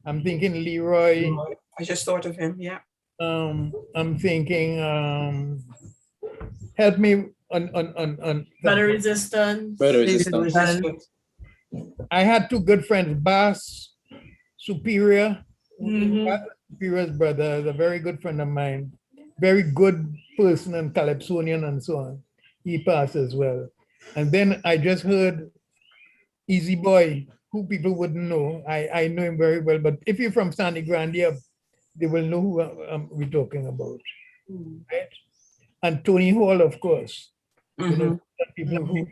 I'm thinking Leroy. I just thought of him, yeah. I'm thinking, help me on Better resistance. I had two good friends, Bass Superior, Bass Superior's brother, is a very good friend of mine, very good person and Calypsonian and so on. He passed as well. And then I just heard Easy Boy, who people wouldn't know. I know him very well, but if you're from Sandy Grandia, they will know who we're talking about, right? And Tony Hall, of course. People who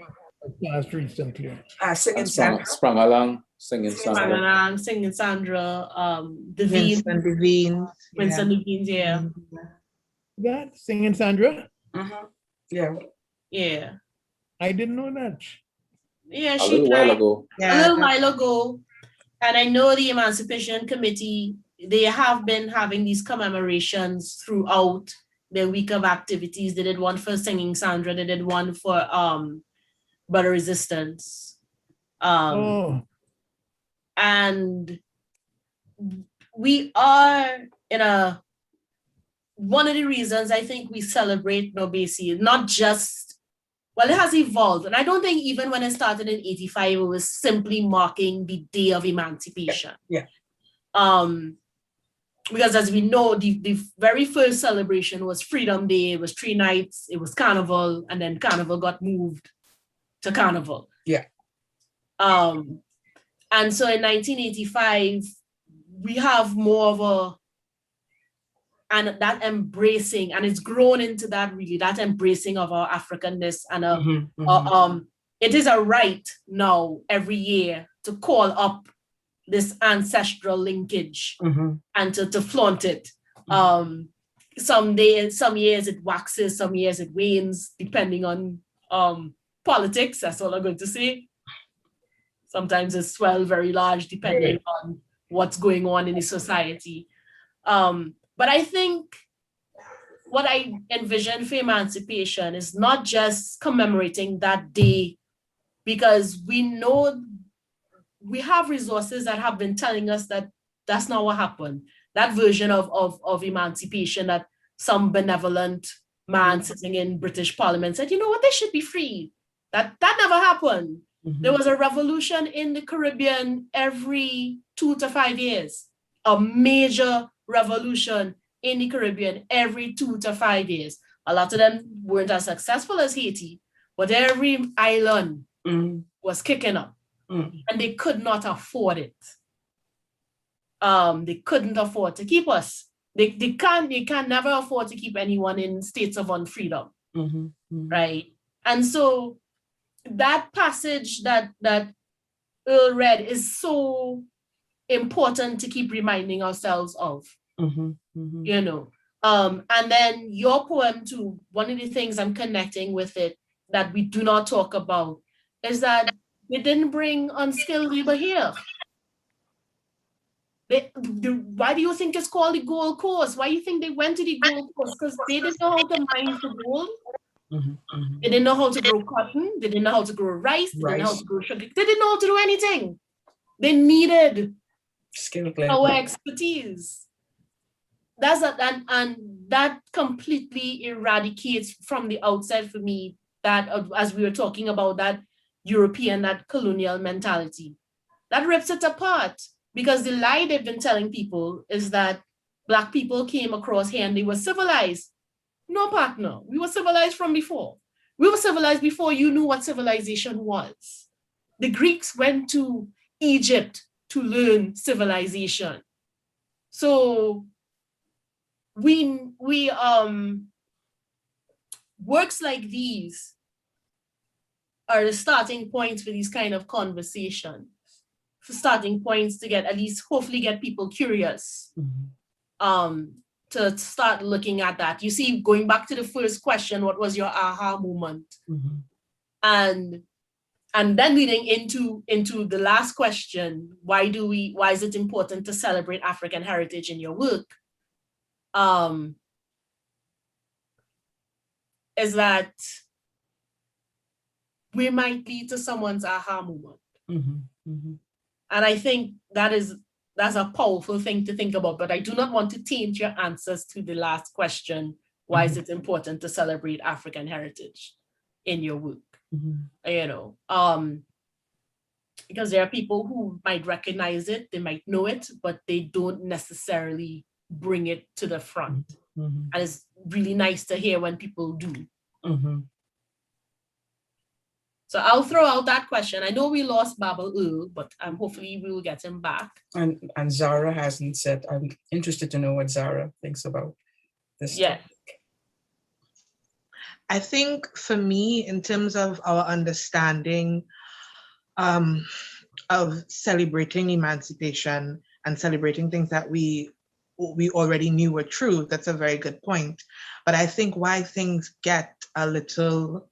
passed recently. Singing Sandra. Sprung along, singing Sandra. Singing Sandra, Devine. Winston Devine, yeah. That Singing Sandra? Yeah. Yeah. I didn't know that. Yeah, A little while ago. A little while ago. And I know the Emancipation Committee, they have been having these commemorations throughout the week of activities. They did one for Singing Sandra. They did one for Butter Resistance. And we are in one of the reasons I think we celebrate Nobesi, not just, well, it has evolved. And I don't think even when it started in 85, it was simply marking the day of emancipation. Yeah. Because as we know, the very first celebration was Freedom Day. It was 3 nights. It was Carnival, and then Carnival got moved to Carnival. Yeah. And so in 1985, we have more of and that embracing, and it's grown into that really, that embracing of our Africanness, and it is a right now every year to call up this ancestral linkage and to flaunt it. Some years it waxes, some years it wanes, depending on politics. That's all I'm going to say. Sometimes it swells very large, depending on what's going on in the society. But I think what I envision for emancipation is not just commemorating that day, because we know we have resources that have been telling us that that's not what happened. That version of emancipation that some benevolent man sitting in British Parliament said, you know what, they should be free. That never happened. There was a revolution in the Caribbean every 2 to 5 years, a major revolution in the Caribbean every 2 to 5 years. A lot of them weren't as successful as Haiti, but every island was kicking up and they could not afford it. They couldn't afford to keep us. They can never afford to keep anyone in states of unfreedom, right? And so that passage that Earl read is so important to keep reminding ourselves of, you know. And then your poem too, one of the things I'm connecting with it that we do not talk about is that they didn't bring unskilled labor here. Why do you think it's called the Gold Coast? Why do you think they went to the Gold Coast? Because they didn't know how to mine for gold. They didn't know how to grow cotton. They didn't know how to grow rice. They didn't know how to grow sugar. They didn't know how to do anything. They needed our expertise. And that completely eradicates from the outset for me that, as we were talking about, that European, that colonial mentality. That rips it apart, because the lie they've been telling people is that Black people came across here and they were civilized. No, partner, we were civilized from before. We were civilized before you knew what civilization was. The Greeks went to Egypt to learn civilization. So works like these are the starting points for these kind of conversations, for starting points to get, at least hopefully get people curious, to start looking at that. You see, going back to the first question, what was your aha moment? And then leading into the last question, why is it important to celebrate African heritage in your work? Is that we might lead to someone's aha moment. And I think that's a powerful thing to think about, but I do not want to taint your answers to the last question. Why is it important to celebrate African heritage in your work? You know, because there are people who might recognize it, they might know it, but they don't necessarily bring it to the front. And it's really nice to hear when people do. So I'll throw out that question. I know we lost Babel Earl, but hopefully we will get him back. And Zara hasn't said. I'm interested to know what Zara thinks about this. Yeah. I think for me, in terms of our understanding of celebrating emancipation and celebrating things that we already knew were true, that's a very good point. But I think why things get a little,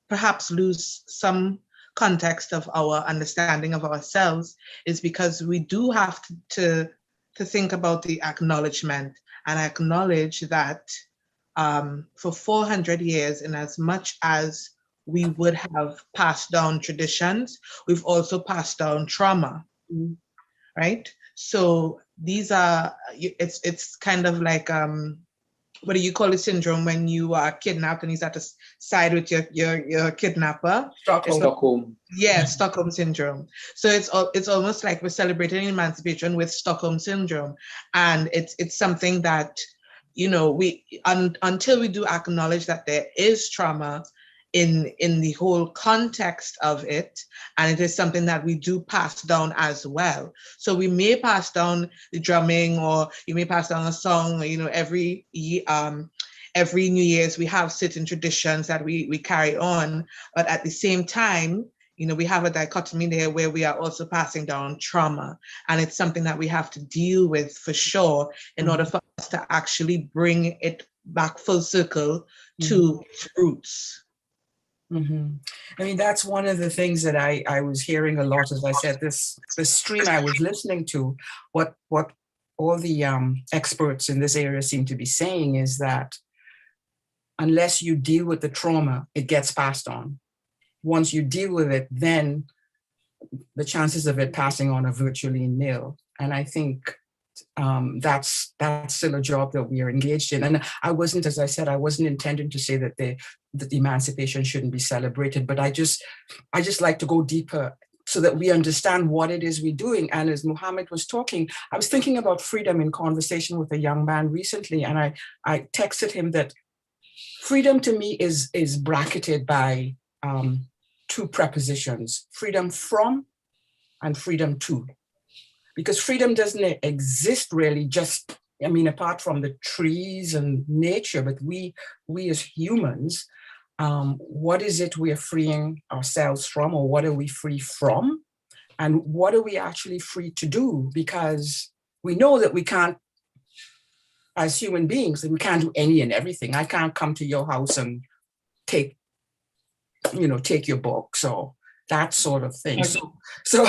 perhaps lose some context of our understanding of ourselves is because we do have to think about the acknowledgement and acknowledge that for 400 years, in as much as we would have passed down traditions, we've also passed down trauma, right? So these are, it's kind of like, what do you call it, syndrome, when you are kidnapped and you have to side with your kidnapper? Stockholm. Yeah, Stockholm syndrome. So it's almost like we're celebrating emancipation with Stockholm syndrome, and it's something that, you know, until we do acknowledge that there is trauma in the whole context of it, and it is something that we do pass down as well. So we may pass down the drumming, or you may pass down a song, you know, every New Year's we have certain traditions that we carry on, but at the same time, you know, we have a dichotomy there where we are also passing down trauma, and it's something that we have to deal with for sure in order for us to actually bring it back full circle to its roots. I mean, that's one of the things that I was hearing a lot, as I said, the stream I was listening to, what all the experts in this area seem to be saying is that unless you deal with the trauma, it gets passed on. Once you deal with it, then the chances of it passing on are virtually nil. And I think that's still a job that we are engaged in. And I wasn't, as I said, I wasn't intending to say that the emancipation shouldn't be celebrated, but I just like to go deeper so that we understand what it is we're doing. And as Muhammad was talking, I was thinking about freedom in conversation with a young man recently, and I texted him that freedom to me is bracketed by two prepositions: freedom from and freedom to. Because freedom doesn't exist really just, I mean, apart from the trees and nature, but we as humans, what is it we're freeing ourselves from, or what are we free from? And what are we actually free to do? Because we know that we can't, as human beings, that we can't do any and everything. I can't come to your house and take your books or that sort of thing. So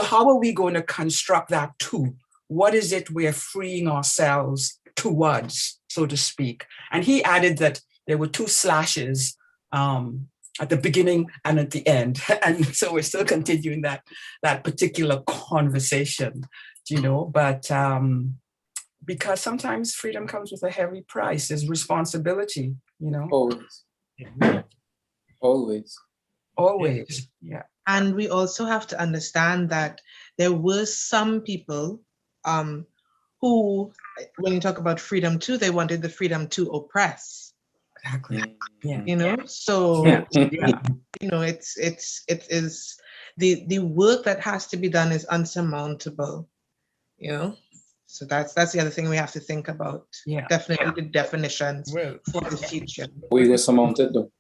how are we going to construct that too? What is it we're freeing ourselves towards, so to speak? And he added that there were two slashes at the beginning and at the end. And so we're still continuing that particular conversation, but because sometimes freedom comes with a heavy price, is responsibility, Always, yeah. And we also have to understand that there were some people who, when you talk about freedom too, they wanted the freedom to oppress. Exactly. Yeah. So it is the work that has to be done is unsurmountable. So that's the other thing we have to think about. Yeah. Definitely the definitions for the future. We were surmounted though.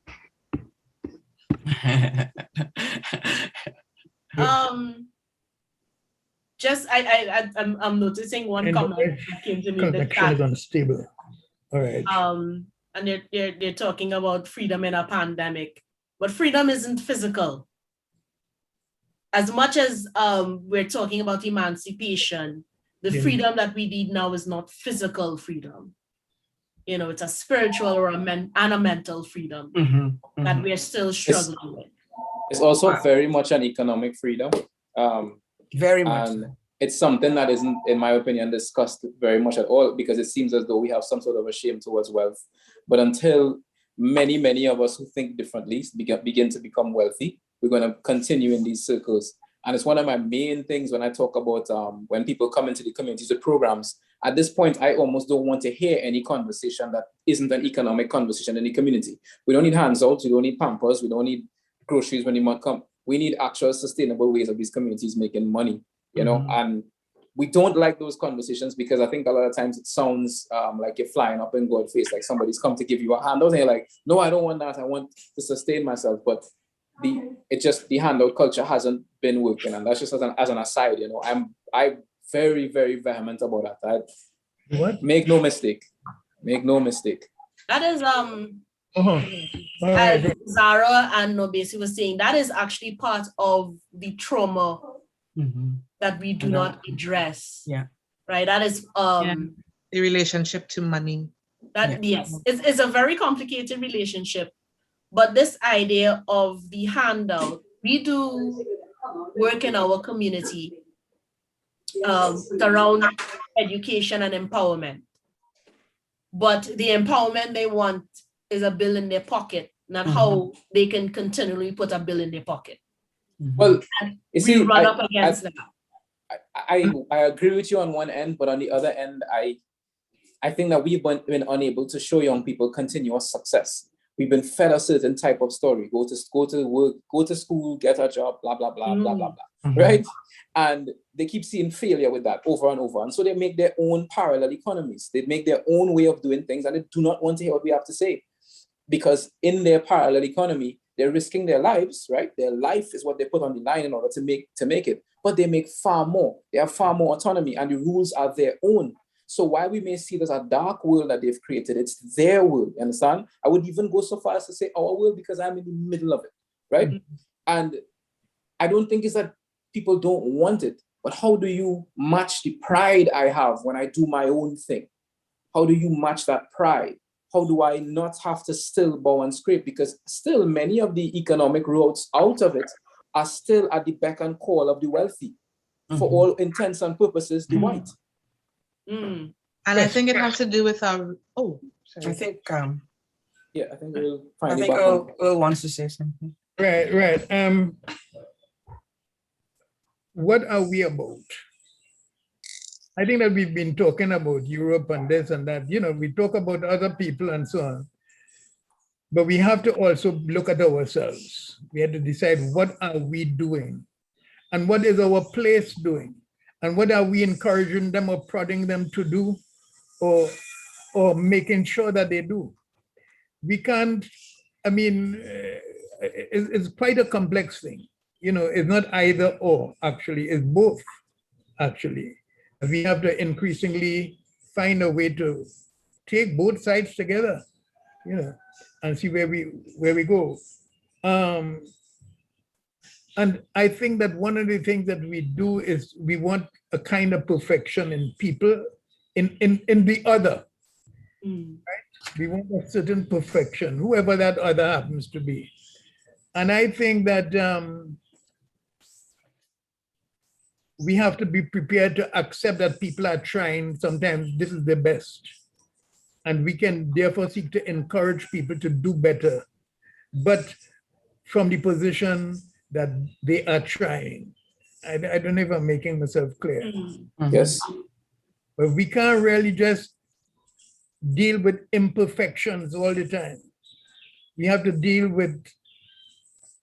I'm noticing one And comment that came to me. Connection is unstable. All right. And they're talking about freedom in a pandemic, but freedom isn't physical. As much as we're talking about emancipation, the freedom that we need now is not physical freedom. It's a spiritual or a mental freedom that we're still struggling with. It's also very much an economic freedom. Very much. And it's something that isn't, in my opinion, discussed very much at all, because it seems as though we have some sort of a shame towards wealth. But until many, many of us who think differently begin to become wealthy, we're going to continue in these circles. And it's one of my main things when I talk about when people come into the communities with programs. At this point, I almost don't want to hear any conversation that isn't an economic conversation in the community. We don't need handouts, we don't need Pampers, we don't need groceries when you might come. We need actual sustainable ways of these communities making money, and we don't like those conversations because I think a lot of times it sounds like you're flying up in God's face, like somebody's come to give you a handout and you're like, no, I don't want that. I want to sustain myself. But the handout culture hasn't been working. And that's just as an aside, I'm very, very vehement about that. What? Make no mistake. That is Right. as Zara and Nobesi was saying, that is actually part of the trauma that we do not address. Yeah. Right. That is the relationship to money. Yes, it's a very complicated relationship. But this idea of the handout, we do work in our community around education and empowerment. But the empowerment they want is a bill in their pocket, not how they can continually put a bill in their pocket. Well, you see, run up against that. I agree with you on one end, but on the other end, I think that we've been unable to show young people continuous success. We've been fed a certain type of story: go to work, go to school, get a job, blah blah blah blah blah blah, right? And they keep seeing failure with that over and over, and so they make their own parallel economies. They make their own way of doing things, and they do not want to hear what we have to say, because in their parallel economy, they're risking their lives, right? Their life is what they put on the line in order to make it, but they make far more. They have far more autonomy, and the rules are their own. So while we may see it as a dark world that they've created, it's their world, you understand? I would even go so far as to say our world, because I'm in the middle of it, right? And I don't think it's that people don't want it, but how do you match the pride I have when I do my own thing? How do you match that pride? How do I not have to still bow and scrape? Because still many of the economic routes out of it are still at the beck and call of the wealthy. For Mhm. all intents and purposes, the white. Mm. And I think it has to do with our, oh, I sorry. think Yeah, I think we'll I find it think back on. Earl wants to say something. Right. What are we about? I think that we've been talking about Europe and this and that. We talk about other people and so on. But we have to also look at ourselves. We have to decide, what are we doing? And what is our place doing? And what are we encouraging them or prodding them to do, or making sure that they do? We can't, it's quite a complex thing. It's not either or, actually, it's both, actually. We have to increasingly find a way to take both sides together, and see where we go. And I think that one of the things that we do is we want a kind of perfection in people, in the other. Mm. We want a certain perfection, whoever that other happens to be. And I think that we have to be prepared to accept that people are trying. Sometimes this is the best. And we can therefore seek to encourage people to do better, but from the position that they are trying. I don't know if I'm making myself clear. Mm. Yes. But we can't really just deal with imperfections all the time. We have to deal with,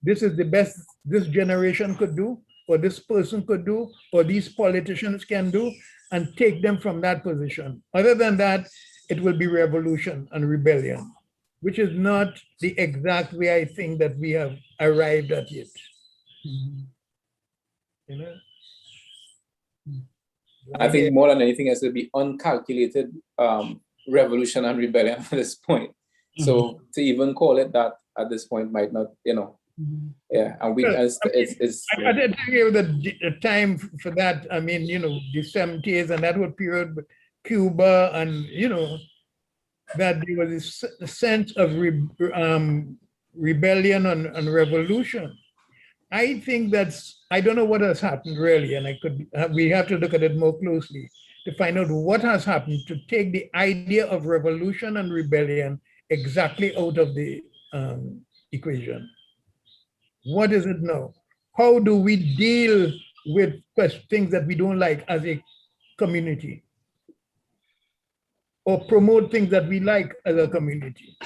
this is the best this generation could do, or this person could do, or these politicians can do, and take them from that position. Other than that, it will be revolution and rebellion, which is not the exact way I think that we have arrived at it. You know? I think more than anything else, it will be uncalculated revolution and rebellion at this point. So to even call it that at this point might not, yeah. And we, it's I didn't give the time for that. I mean, the 70s and that whole period with Cuba, and that there was this sense of rebellion and revolution. I think I don't know what has happened really, and we have to look at it more closely to find out what has happened to take the idea of revolution and rebellion exactly out of the equation. What is it now? How do we deal with things that we don't like as a community? Or promote things that we like as a community?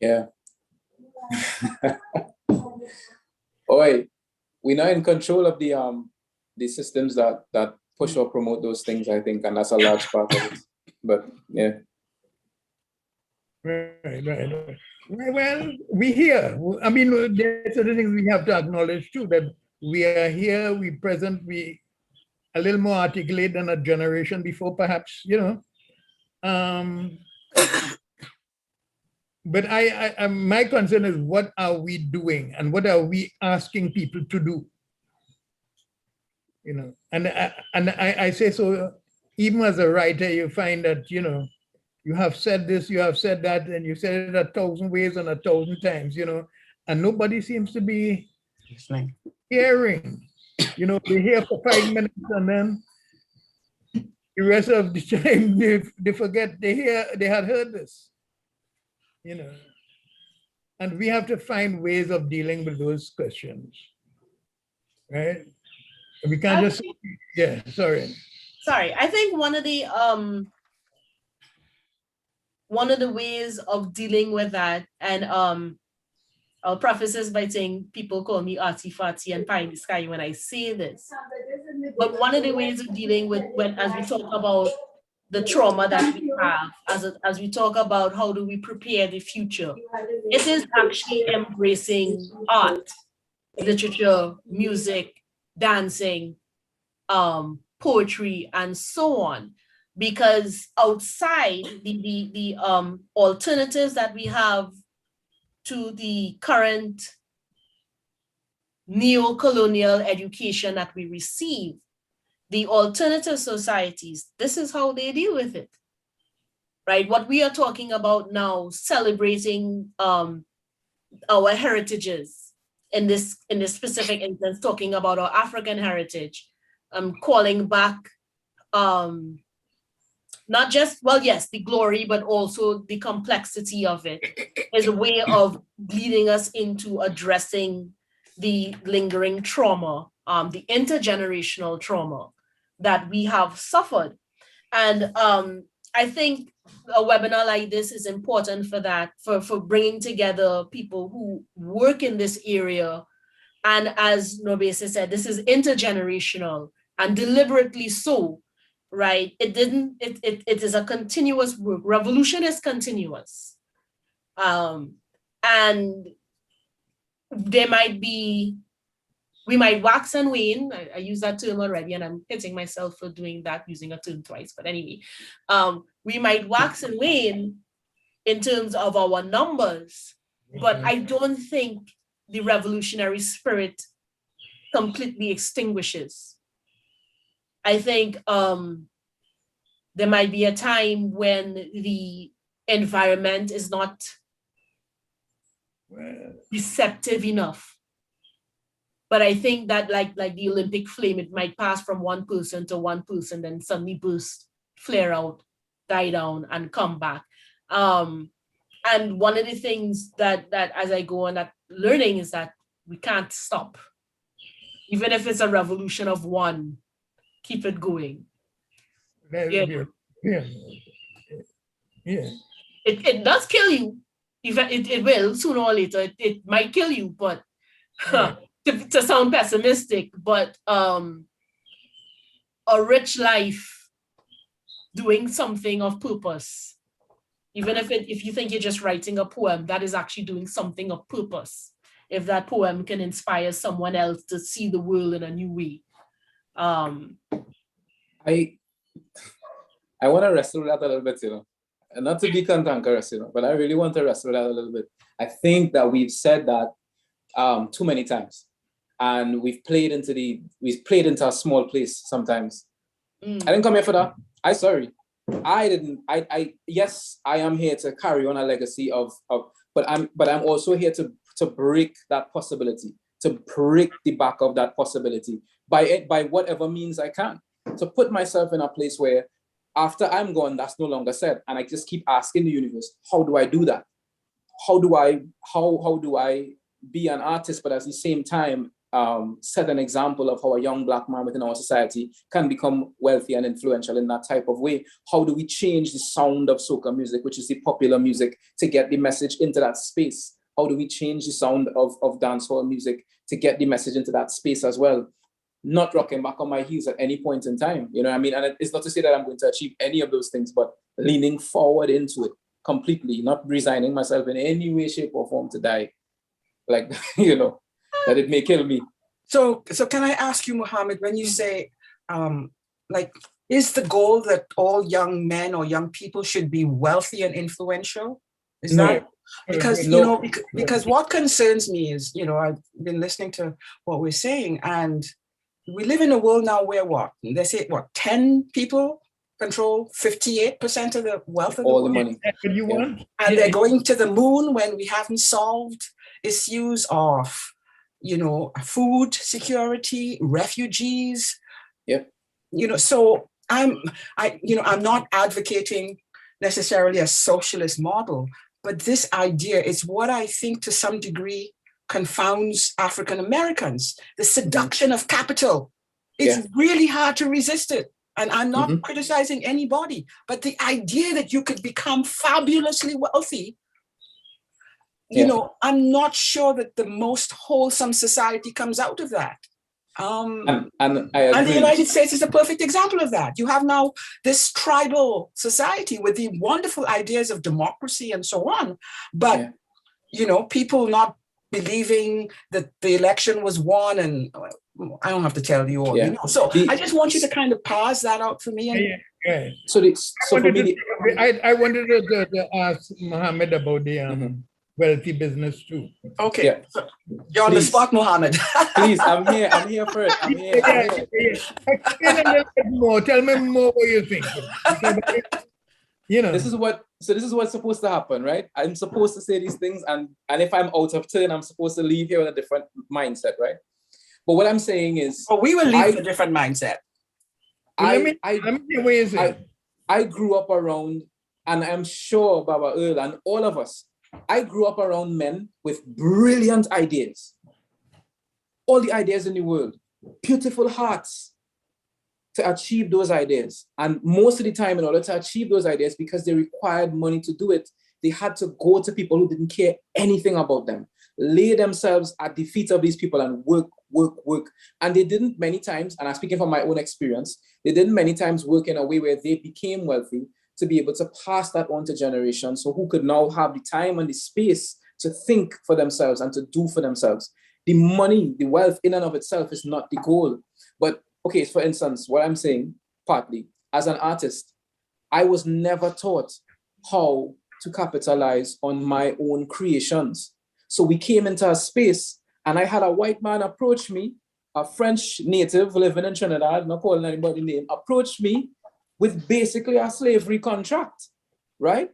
Yeah. Oi, we're not in control of the systems that push or promote those things, I think, and that's a large part of it. But yeah. Right. Well, we here. I mean, there's certain things we have to acknowledge too, that we are here, we present, we a little more articulate than a generation before, perhaps, But my concern is, what are we doing and what are we asking people to do? And I say so, even as a writer, you find that, you have said this, you have said that, and you said it 1,000 ways and 1,000 times, and nobody seems to be hearing. They hear for 5 minutes and then the rest of the time they forget they had heard this. And we have to find ways of dealing with those questions, right? We can't just, yeah, sorry. Sorry, I think one of the ways of dealing with that, and I'll preface this by saying people call me arty farty and pie in the sky when I say this. But one of the ways of dealing with, as we talk about the trauma that we have, as we talk about how do we prepare the future, it is actually embracing art, literature, music, dancing, poetry, and so on. Because outside the alternatives that we have to the current neo-colonial education that we receive, the alternative societies, this is how they deal with it, right? What we are talking about now, celebrating our heritages in this specific instance, talking about our African heritage, calling back not just, well, yes, the glory, but also the complexity of it is a way of leading us into addressing the lingering trauma, the intergenerational trauma that we have suffered. And I think a webinar like this is important for that, for bringing together people who work in this area. And as Nobese said, this is intergenerational and deliberately so, right? It is a continuous work. Revolution is continuous. And we might wax and wane. I use that term already, and I'm hitting myself for doing that, using a term twice. But anyway, we might wax and wane in terms of our numbers, but I don't think the revolutionary spirit completely extinguishes. I think there might be a time when the environment is not receptive enough. But I think that like the Olympic flame, it might pass from one person to one person, then suddenly burst, flare out, die down, and come back. And one of the things that as I go on that learning is that we can't stop. Even if it's a revolution of one, keep it going. Yeah. It does kill you. It will sooner or later. It might kill you, but to sound pessimistic, but a rich life doing something of purpose, even if you think you're just writing a poem, that is actually doing something of purpose. If that poem can inspire someone else to see the world in a new way. I want to wrestle with that a little bit, and not to be cantankerous, but I really want to wrestle with that a little bit. I think that we've said that too many times, and we've played into a small place sometimes. I didn't come here for that. Yes, I am here to carry on a legacy but I'm also here to break that possibility, to break the back of that possibility by whatever means I can, to put myself in a place where after I'm gone, that's no longer said. And I just keep asking the universe, how do I do that? How do I be an artist, but at the same time, set an example of how a young Black man within our society can become wealthy and influential in that type of way? How do we change the sound of soca music, which is the popular music, to get the message into that space? How do we change the sound of dancehall music to get the message into that space as well? Not rocking back on my heels at any point in time, you know what I mean? And it's not to say that I'm going to achieve any of those things, but leaning forward into it completely, not resigning myself in any way, shape, or form to die. Like, that it may kill me. So can I ask you, Mohammed, when you say, is the goal that all young men or young people should be wealthy and influential? Is that because because what concerns me is, I've been listening to what we're saying, and we live in a world now where they say 10 people control 58% of the wealth of all the money. And they're going to the moon when we haven't solved issues of, food security, refugees. Yep. So I'm not advocating necessarily a socialist model, but this idea is what I think to some degree confounds African Americans. The seduction of capital. It's really hard to resist it. And I'm not criticizing anybody, but the idea that you could become fabulously wealthy, I'm not sure that the most wholesome society comes out of that. And I agree. And the United States is a perfect example of that. You have now this tribal society with the wonderful ideas of democracy and so on, but people not believing that the election was won, and I don't have to tell you all. So I just want you to kind of parse that out for me. I wanted to ask Mohammed about the wealthy business too. Okay, so you're on the spot, Mohammed. Please, I'm here for it. I'm here. Explain a little bit more. Tell me more what you think. This is what So this is what's supposed to happen, right? I'm supposed to say these things, and if I'm out of turn, I'm supposed to leave here with a different mindset, right? But what I'm saying is, Oh, we will leave with a different mindset. Let me hear what you say. I grew up around, and I'm sure Baba Earl and all of us, I grew up around men with brilliant ideas. All the ideas in the world, beautiful hearts to achieve those ideas. And most of the time, in order to achieve those ideas, because they required money to do it, they had to go to people who didn't care anything about them, lay themselves at the feet of these people and work. And they didn't many times, and I'm speaking from my own experience, they didn't many times work in a way where they became wealthy to be able to pass that on to generations, so who could now have the time and the space to think for themselves and to do for themselves. The money, the wealth in and of itself is not the goal. But okay, for instance, what I'm saying, partly, as an artist, I was never taught how to capitalize on my own creations. So we came into a space and I had a white man approach me, a French native living in Trinidad, not calling anybody name, approached me with basically a slavery contract, right?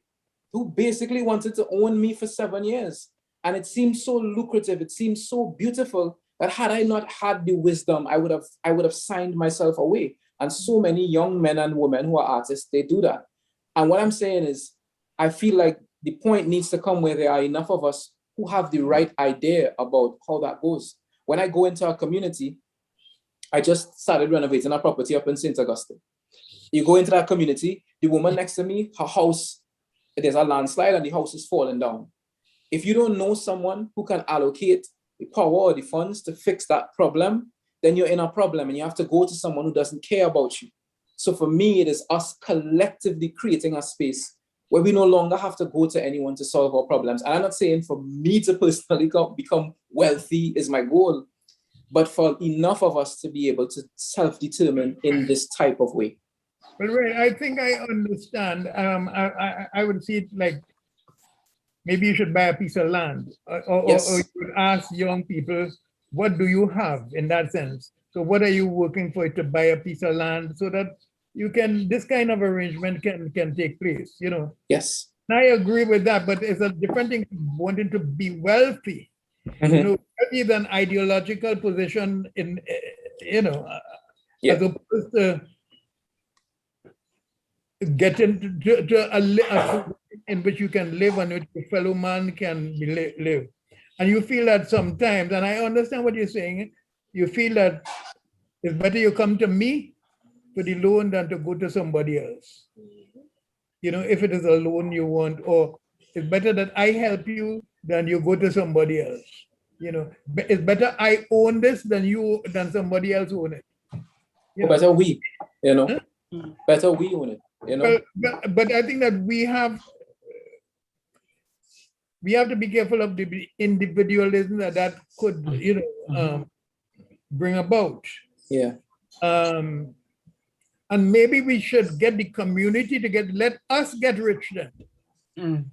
Who basically wanted to own me for 7 years. And it seemed so lucrative, it seemed so beautiful, that had I not had the wisdom, I would have signed myself away. And so many young men and women who are artists, they do that. And what I'm saying is, I feel like the point needs to come where there are enough of us who have the right idea about how that goes. When I go into a community, I just started renovating a property up in St. Augustine. You go into that community, the woman next to me, her house, there's a landslide and the house is falling down. If you don't know someone who can allocate the power or the funds to fix that problem, then you're in a problem and you have to go to someone who doesn't care about you. So for me, it is us collectively creating a space where we no longer have to go to anyone to solve our problems. And I'm not saying for me to personally become wealthy is my goal, but for enough of us to be able to self-determine in this type of way. Well, right, I think I understand. I would see it like, maybe you should buy a piece of land, or you would ask young people, what do you have in that sense? So what are you working for to buy a piece of land so that you can, this kind of arrangement can take place, you know? Yes. And I agree with that, but it's a different thing wanting to be wealthy. Mm-hmm. You know, wealthy is an ideological position in, you know, as opposed to get into a in which you can live and which your fellow man can live. And you feel that sometimes, and I understand what you're saying, you feel that it's better you come to me for the loan than to go to somebody else. You know, if it is a loan you want, or it's better that I help you than you go to somebody else. You know, it's better I own this than somebody else own it. You know? Better we, you know, better we own it. You know? But I think that we have to be careful of the individualism that could, you know, bring about. Yeah. And maybe we should get the community to let us get rich then.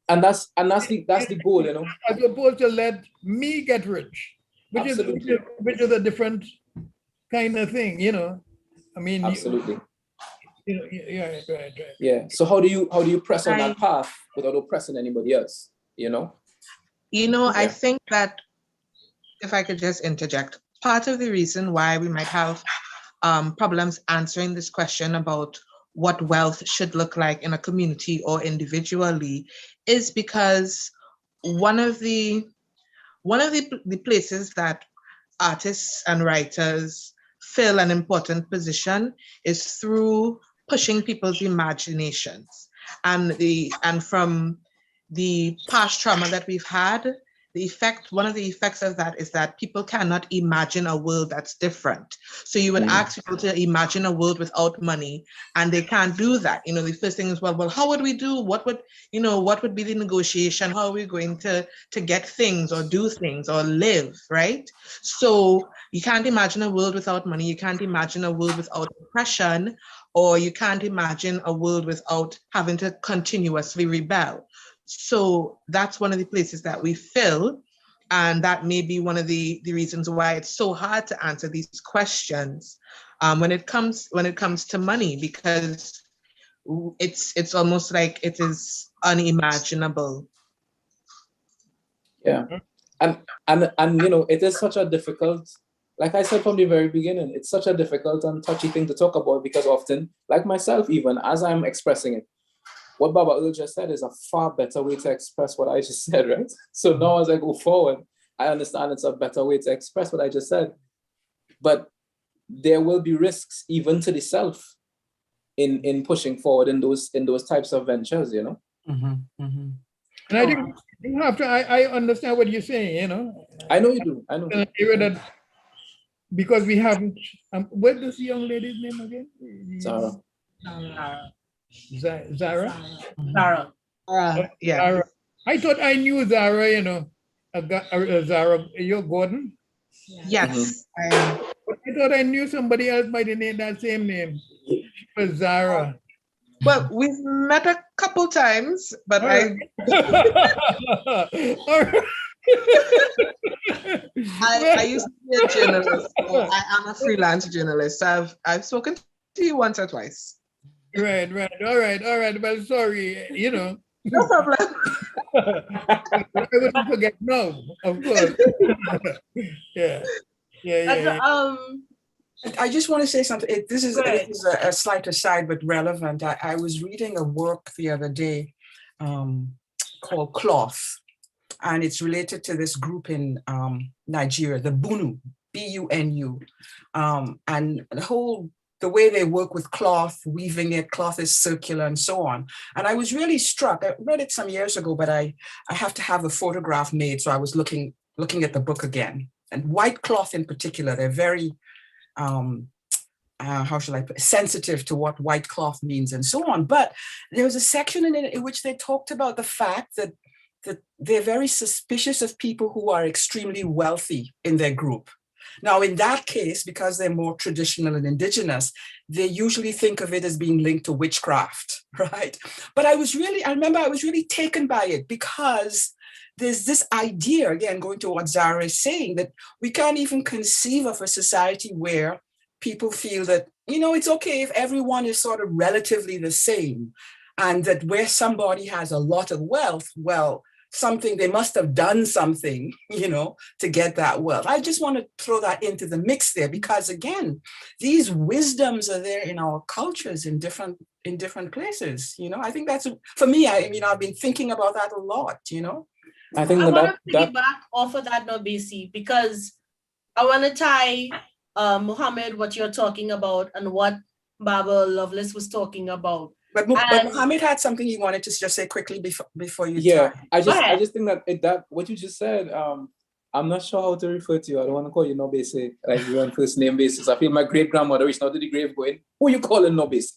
And that's the goal, you know. As opposed to let me get rich, which is a different kind of thing, you know. I mean, absolutely. You know, yeah, right. Yeah. So how do you press on that path without oppressing anybody else? You know? I think that, if I could just interject, part of the reason why we might have problems answering this question about what wealth should look like in a community or individually is because one of the places that artists and writers fill an important position is through pushing people's imaginations. And from the past trauma that we've had, one of the effects of that is that people cannot imagine a world that's different. So you would ask people to imagine a world without money, and they can't do that. You know, the first thing is, well, how would we do? What would be the negotiation? How are we going to get things or do things or live, right? So you can't imagine a world without money. You can't imagine a world without oppression, or you can't imagine a world without having to continuously rebel. So that's one of the places that we fill. And that may be one of the reasons why it's so hard to answer these questions when it comes to money, because it's almost like it is unimaginable. Yeah. And you know, it is such a difficult, like I said from the very beginning, it's such a difficult and touchy thing to talk about, because often, like myself, even as I'm expressing it, what Baba Earl just said is a far better way to express what I just said, right? So now as I go forward, I understand it's a better way to express what I just said. But there will be risks even to the self in pushing forward in those types of ventures, you know? And I think you have to, I understand what you're saying, you know. I know you do. I know. In an area that, because we haven't, what is the young lady's name again? Zara. Zara? Zara. Yeah. Zara. I thought I knew Zara, you know. Zara, you're Gordon? Yes. I thought I knew somebody else by the name, that same name. She was Zara. Well, we've met a couple times, but All right. I used to be a journalist. So I am a freelance journalist. So I've spoken to you once or twice. Right. All right. Well, sorry, you know. No problem. I wouldn't forget. No, of course. Yeah. I just want to say something. This is a slight aside, but relevant. I was reading a work the other day called Cloth, and it's related to this group in Nigeria, the Bunu, B-U-N-U. And the way they work with cloth, weaving it, cloth is circular and so on. And I was really struck. I read it some years ago, but I have to have a photograph made. So I was looking at the book again. And white cloth in particular, they're very, how shall I put it, sensitive to what white cloth means and so on. But there was a section in it in which they talked about the fact that they're very suspicious of people who are extremely wealthy in their group. Now, in that case, because they're more traditional and indigenous, they usually think of it as being linked to witchcraft, right? But I remember I was really taken by it, because there's this idea, again, going to what Zara is saying, that we can't even conceive of a society where people feel that, you know, it's okay if everyone is sort of relatively the same, and that where somebody has a lot of wealth, well, they must have done something, you know, to get that wealth. I just want to throw that into the mix there, because again, these wisdoms are there in our cultures in different places. You know, I think that's, for me, I've been thinking about that a lot, you know. I want to piggyback off of that, Nobisi, because I want to tie Mohammed, what you're talking about, and what Baba Lovelace was talking about. But Mohammed had something he wanted to just say quickly before you. Yeah, I just think that what you just said, I'm not sure how to refer to you. I don't want to call you Nobisi, like you're on first name basis. I feel my great grandmother reached out to the grave going, "Who you calling Nobisi?"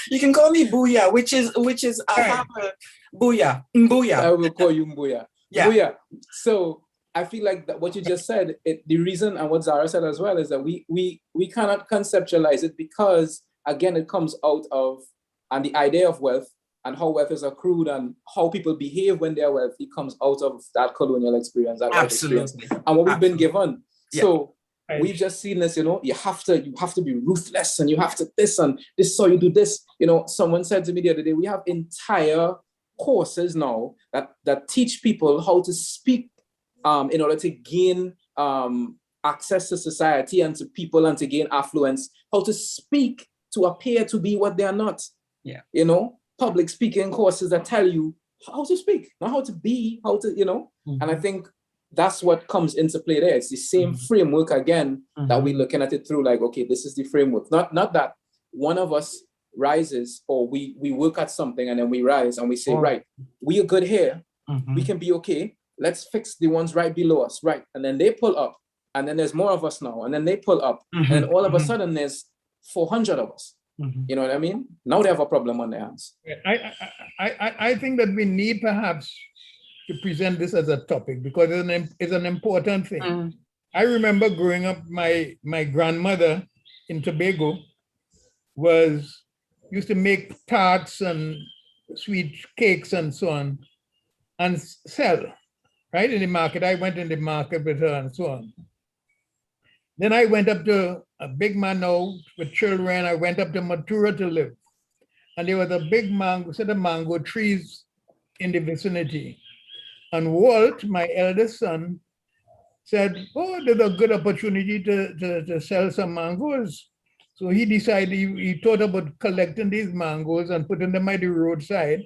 You can call me Booyah, which is I have a Booyah. Mbuya. I will call you Mbuya. Yeah. Mbuya. So I feel like that what you just said, the reason, and what Zara said as well, is that we cannot conceptualize it, because again, it comes out of, and the idea of wealth and how wealth is accrued and how people behave when they are wealthy comes out of that colonial experience, that life experience, and what we've been given. Yeah. So we've just seen this, you know, you have to be ruthless, and you have to this, and this, so you do this. You know, someone said to me the other day, we have entire courses now that teach people how to speak in order to gain access to society and to people and to gain affluence, how to speak to appear to be what they are not. Yeah. You know, public speaking courses that tell you how to speak, not how to be, how to, you know. Mm-hmm. And I think that's what comes into play there. It's the same framework again that we're looking at it through, like, okay, this is the framework. Not that one of us rises, or we work at something and then we rise and we say, right, we are good here. We can be okay. Let's fix the ones right below us, right? And then they pull up, and then there's more of us now, and then they pull up, and then all of a sudden there's 400 of us. You know what I mean? Now they have a problem on their hands. I think that we need perhaps to present this as a topic, because it's an important thing. I remember growing up, my grandmother in Tobago used to make tarts and sweet cakes and so on, and sell. Right, in the market. I went in the market with her and so on. Then I went up to a big man now with children. I went up to Matura to live. And there was a big mango, set of mango trees in the vicinity. And Walt, my eldest son, said, oh, there's a good opportunity to sell some mangoes. So he decided, he thought about collecting these mangoes and putting them at the roadside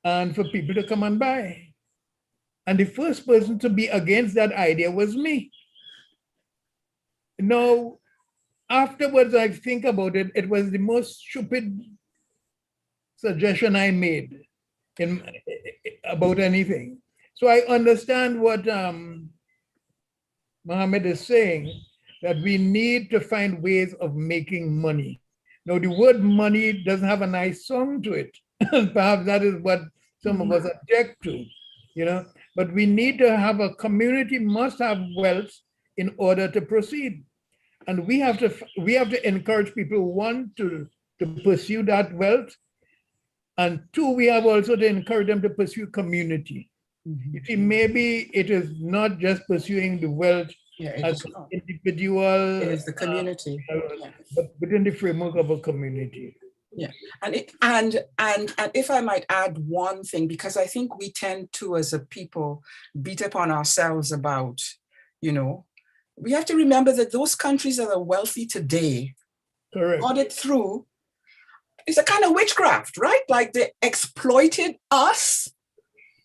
and for people to come and buy. And the first person to be against that idea was me. Now, afterwards, I think about it, it was the most stupid suggestion I made about anything. So I understand what Mohammed is saying, that we need to find ways of making money. Now, the word money doesn't have a nice song to it. And perhaps that is what some of us object to, you know. But we need to have a community must have wealth in order to proceed. And we have to encourage people, one, to pursue that wealth. And two, we have also to encourage them to pursue community. You see, maybe it is not just pursuing the wealth as an individual. It is the community. But within the framework of a community. Yeah, and if I might add one thing, because I think we tend to, as a people, beat upon ourselves about, you know, we have to remember that those countries that are wealthy today, Correct. got it through, it's a kind of witchcraft, right? Like they exploited us.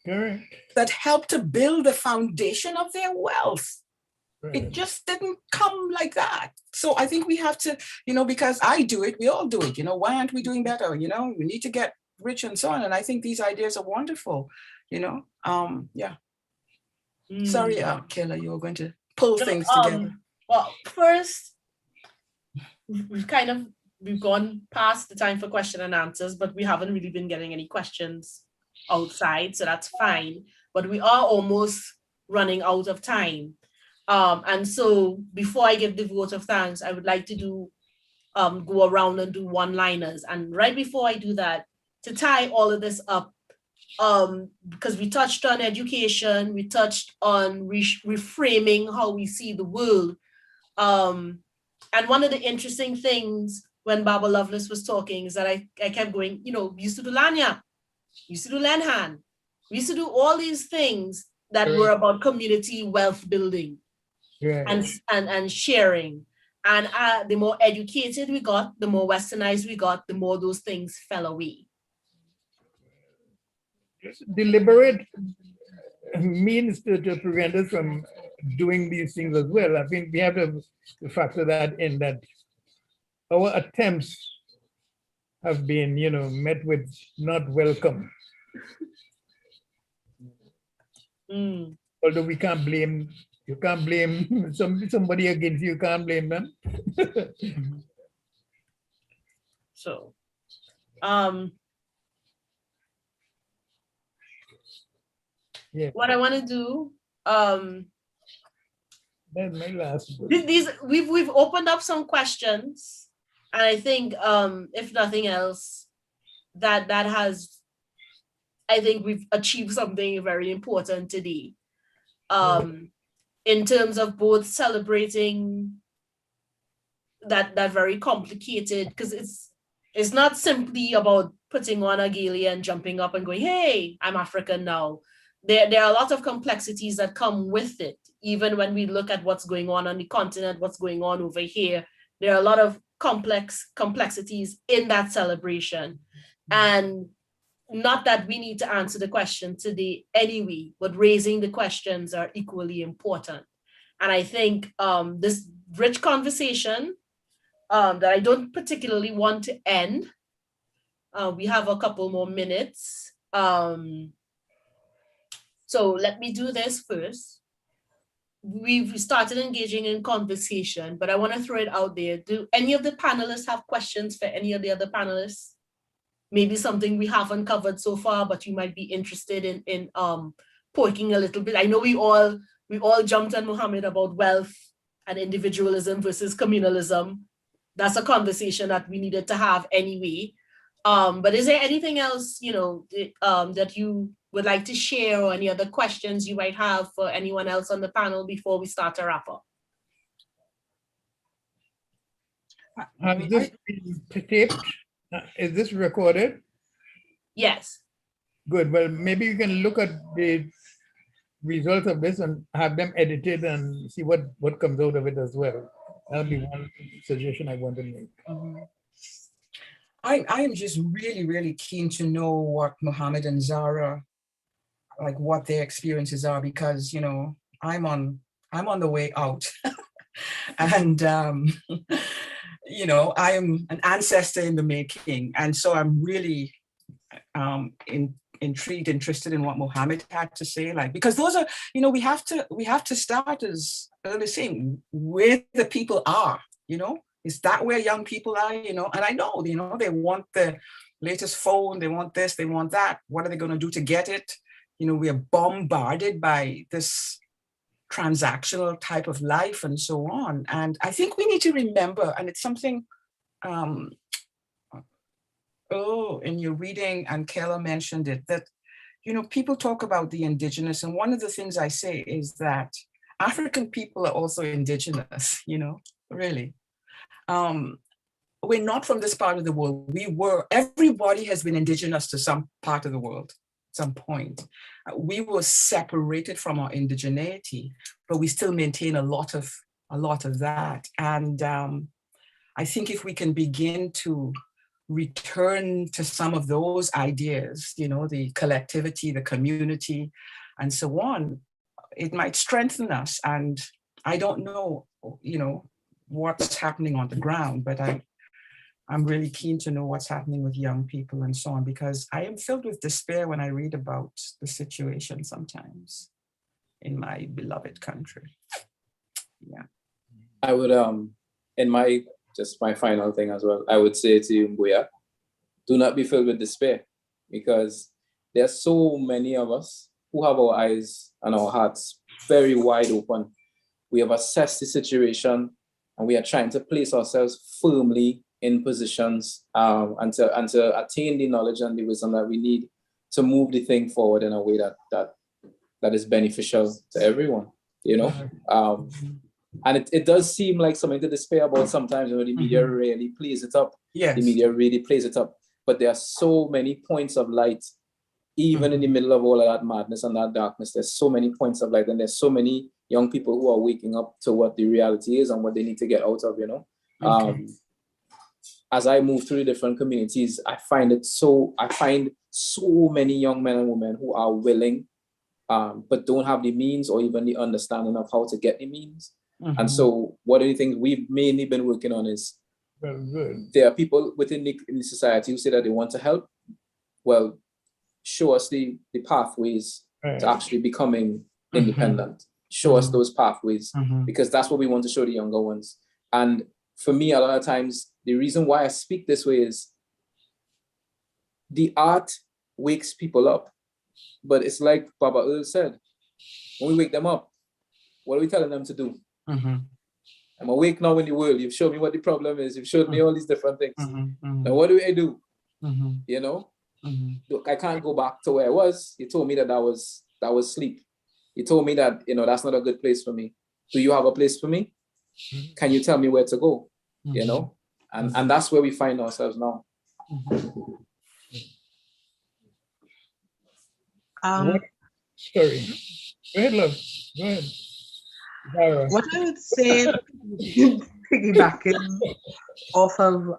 Correct. That helped to build the foundation of their wealth. Right. It just didn't come like that. So I think we have to, you know, because I do it, we all do it, you know, why aren't we doing better? You know, we need to get rich and so on. And I think these ideas are wonderful, you know. Yeah. Sorry, Kayla, you were going to pull things together. Well, first, we've gone past the time for question and answers, but we haven't really been getting any questions outside, so that's fine. But we are almost running out of time. And so before I give the vote of thanks, I would like to do go around and do one-liners. And right before I do that, to tie all of this up, because we touched on education, we touched on reframing how we see the world. And one of the interesting things when Baba Lovelace was talking is that I kept going, you know, we used to do Lanya, we used to do Lenhan, we used to do all these things that were about community wealth building. Right. And sharing. And the more educated we got, the more westernized we got, the more those things fell away. Deliberate means to prevent us from doing these things as well. I think we have to factor that in, that our attempts have been, you know, met with not welcome. Although we can't blame, you can't blame somebody against you, can't blame them. So, yeah. What I want to do, that's my last book. We've opened up some questions, and I think if nothing else, I think we've achieved something very important today. In terms of both celebrating that very complicated, because it's not simply about putting on a galia and jumping up and going, hey, I'm African now. There are a lot of complexities that come with it. Even when we look at what's going on the continent, what's going on over here, there are a lot of complexities in that celebration. And not that we need to answer the question today anyway, but raising the questions are equally important. And I think this rich conversation that I don't particularly want to end, we have a couple more minutes. So let me do this first. We've started engaging in conversation, but I want to throw it out there. Do any of the panelists have questions for any of the other panelists? Maybe something we haven't covered so far, but you might be interested in poking a little bit. I know we all jumped on Mohammed about wealth and individualism versus communalism. That's a conversation that we needed to have anyway. But is there anything else, you know, that you would like to share, or any other questions you might have for anyone else on the panel before we start to wrap up? Has this been taped? Is this recorded? Yes. Good. Well, maybe you can look at the results of this and have them edited and see what comes out of it as well. That'll be one suggestion I want to make. I am just really, really keen to know what Mohammed and Zara, like what their experiences are, because, you know, I'm on the way out. And, you know, I am an ancestor in the making. And so I'm really intrigued, interested in what Mohammed had to say, like, because those are, you know, we have to start, as early saying, where the people are, you know, is that where young people are, you know? And I know, you know, they want the latest phone, they want this, they want that. What are they going to do to get it? You know, we are bombarded by this transactional type of life and so on. And I think we need to remember, and it's something, in your reading, and Kayla mentioned it, that, you know, people talk about the indigenous. And one of the things I say is that African people are also indigenous, you know, really. We're not from this part of the world. Everybody has been indigenous to some part of the world, some point. We were separated from our indigeneity, but we still maintain a lot of that. And I think if we can begin to return to some of those ideas, you know, the collectivity, the community, and so on, it might strengthen us. And I don't know, you know, what's happening on the ground, but I'm really keen to know what's happening with young people and so on, because I am filled with despair when I read about the situation sometimes in my beloved country. Yeah. I would, in my final thing as well, I would say to you, Mbuya, do not be filled with despair, because there are so many of us who have our eyes and our hearts very wide open. We have assessed the situation and we are trying to place ourselves firmly in positions and to attain the knowledge and the wisdom that we need to move the thing forward in a way that is beneficial to everyone, you know? And it does seem like something to despair about sometimes, you know, the media really plays it up. Yes. The media really plays it up. But there are so many points of light, even in the middle of all of that madness and that darkness. There's so many points of light, and there's so many young people who are waking up to what the reality is and what they need to get out of, you know? Okay. As I move through the different communities, I find so many young men and women who are willing, but don't have the means or even the understanding of how to get the means. And so one of the things we've mainly been working on is, there are people within the society who say that they want to help. Well, show us the pathways to actually becoming independent. Show us those pathways, because that's what we want to show the younger ones. And for me, a lot of times, the reason why I speak this way is the art wakes people up. But it's like Baba Earl said, when we wake them up, what are we telling them to do? I'm awake now in the world. You've shown me what the problem is. You've showed me all these different things. Now, what do I do? You know, look, I can't go back to where I was. You told me that was sleep. You told me that, you know, that's not a good place for me. Do you have a place for me? Can you tell me where to go? You know, and that's where we find ourselves now. Sorry. Go ahead, love. Go ahead. Zara. What I would say, piggybacking off of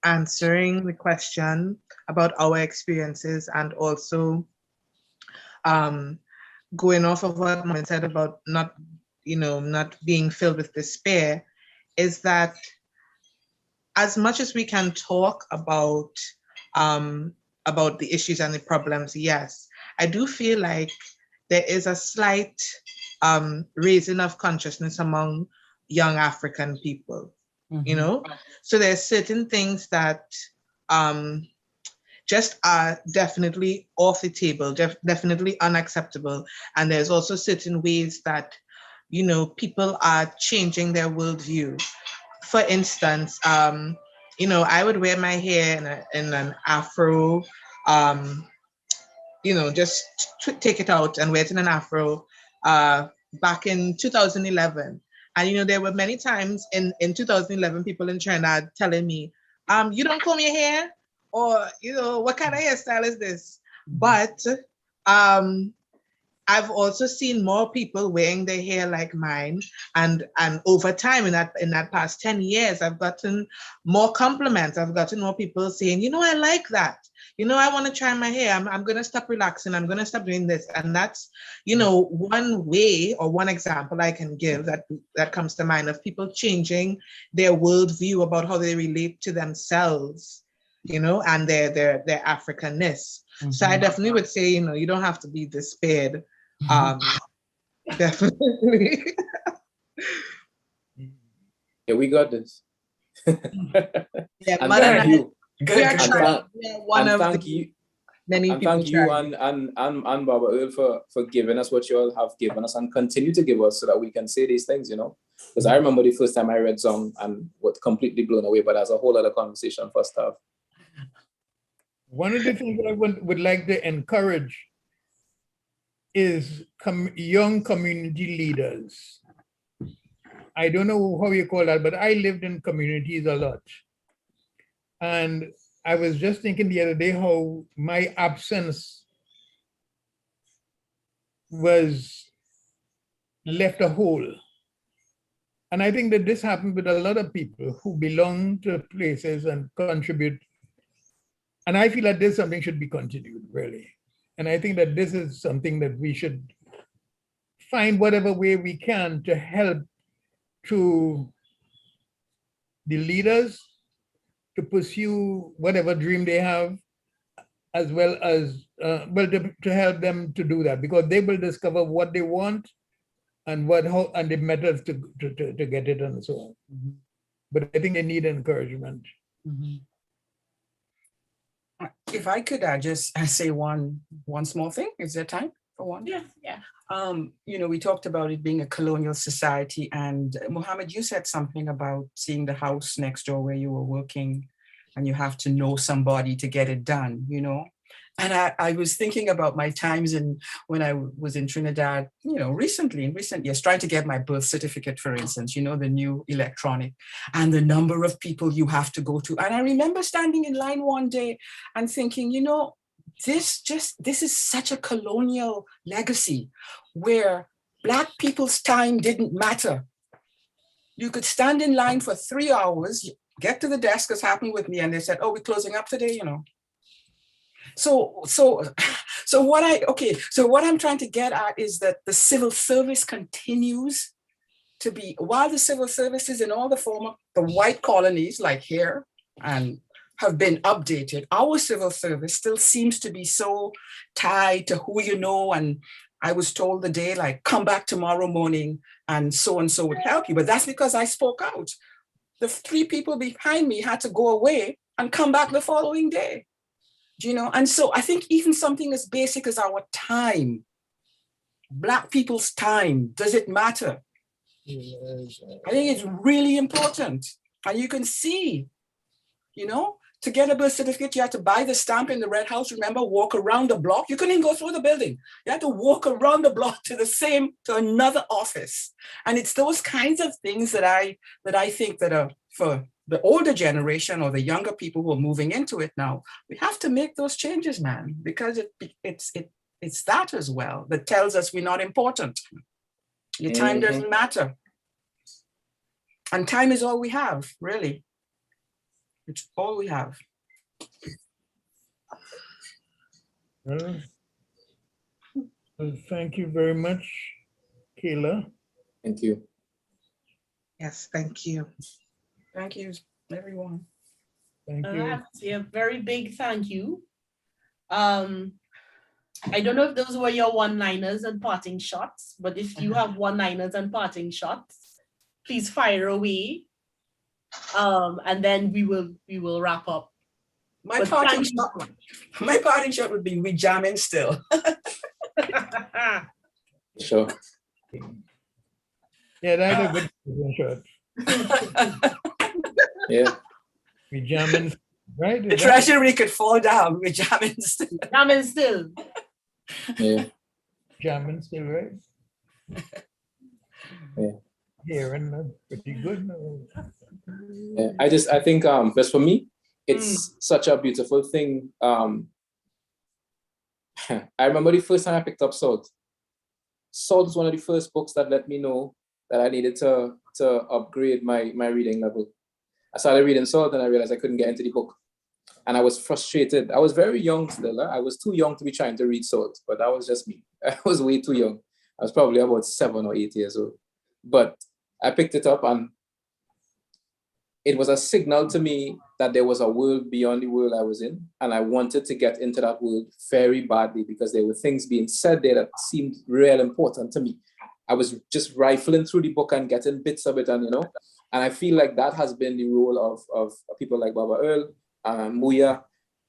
answering the question about our experiences, and also going off of what Mohammed said about not being filled with despair, is that as much as we can talk about the issues and the problems, yes, I do feel like there is a slight raising of consciousness among young African people, you know? So there's certain things that just are definitely off the table, definitely unacceptable. And there's also certain ways that, you know, people are changing their worldview. For instance, you know, I would wear my hair in an afro, you know, just take it out and wear it in an afro back in 2011. And, there were many times in 2011, people in Trinidad telling me, you don't comb your hair? Or, what kind of hairstyle is this? But I've also seen more people wearing their hair like mine. And over time, in that past 10 years, I've gotten more compliments. I've gotten more people saying, I like that. I want to try my hair. I'm going to stop relaxing. I'm going to stop doing this. And that's, one way or one example I can give that comes to mind of people changing their worldview about how they relate to themselves, and their Africanness. So I definitely would say, you don't have to be despaired. Definitely. Yeah, we got this. Yeah, And Mother thank and you. we are And trying. We are one and of thank the you. many And people thank you trying. and Baba Earl for giving us what you all have given us and continue to give us so that we can say these things, Because I remember the first time I read Song and was completely blown away, but that's a whole other conversation for stuff. One of the things that I would like to encourage is young community leaders. I don't know how you call that, but I lived in communities a lot. And I was just thinking the other day how my absence was left a hole. And I think that this happened with a lot of people who belong to places and contribute. And I feel that this something should be continued, really. And I think that this is something that we should find whatever way we can to help to the leaders to pursue whatever dream they have, as well as, to help them to do that, because they will discover what they want and and the methods to get it and so on. Mm-hmm. But I think they need encouragement. Mm-hmm. If I could just say one small thing, is there time for one? Yeah. We talked about it being a colonial society, and Mohammed, you said something about seeing the house next door where you were working, and you have to know somebody to get it done, And I was thinking about my times when I was in Trinidad, recently, in recent years, trying to get my birth certificate, for instance, the new electronic, and the number of people you have to go to. And I remember standing in line one day and thinking, this is such a colonial legacy where Black people's time didn't matter. You could stand in line for 3 hours, get to the desk, as happened with me, and they said, "Oh, we're closing up today," So what I'm trying to get at is that the civil service continues to be, while the civil services in all the white colonies like here and have been updated, our civil service still seems to be so tied to who you know. And I was told the day, like, come back tomorrow morning and so would help you. But that's because I spoke out. The 3 people behind me had to go away and come back the following day. And so I think even something as basic as our time, Black people's time, does it matter? Yes. I think it's really important. And you can see, to get a birth certificate, you had to buy the stamp in the Red House, remember, walk around the block. You couldn't even go through the building. You had to walk around the block to another office. And it's those kinds of things that I think that are for the older generation or the younger people who are moving into it now. We have to make those changes, man, because it's that as well that tells us we're not important. Your time doesn't matter. And time is all we have, really. It's all we have. Well, thank you very much, Kayla. Thank you. Yes, thank you. Thank you, everyone. Thank I you. have to say a very big thank you. I don't know if those were your one-liners and parting shots, but if you have one-liners and parting shots, please fire away. And then we will wrap up. My parting shot would be, we jamming still. Sure. Yeah, that's a good shot. Yeah. We jamming, right? The treasury could fall down. We jamming still. Jamming still. Yeah. Jamming still, right? Yeah. hearing pretty good. Yeah, I think just for me, it's such a beautiful thing. I remember the first time I picked up Salt. Salt was one of the first books that let me know that I needed to upgrade my reading level. I started reading Salt and I realized I couldn't get into the book. And I was frustrated. I was very young still. I was too young to be trying to read Salt, but that was just me. I was way too young. I was probably about 7 or 8 years old. But I picked it up and it was a signal to me that there was a world beyond the world I was in. And I wanted to get into that world very badly because there were things being said there that seemed real important to me. I was just rifling through the book and getting bits of it, and and I feel like that has been the role of people like Baba Earl and Muya,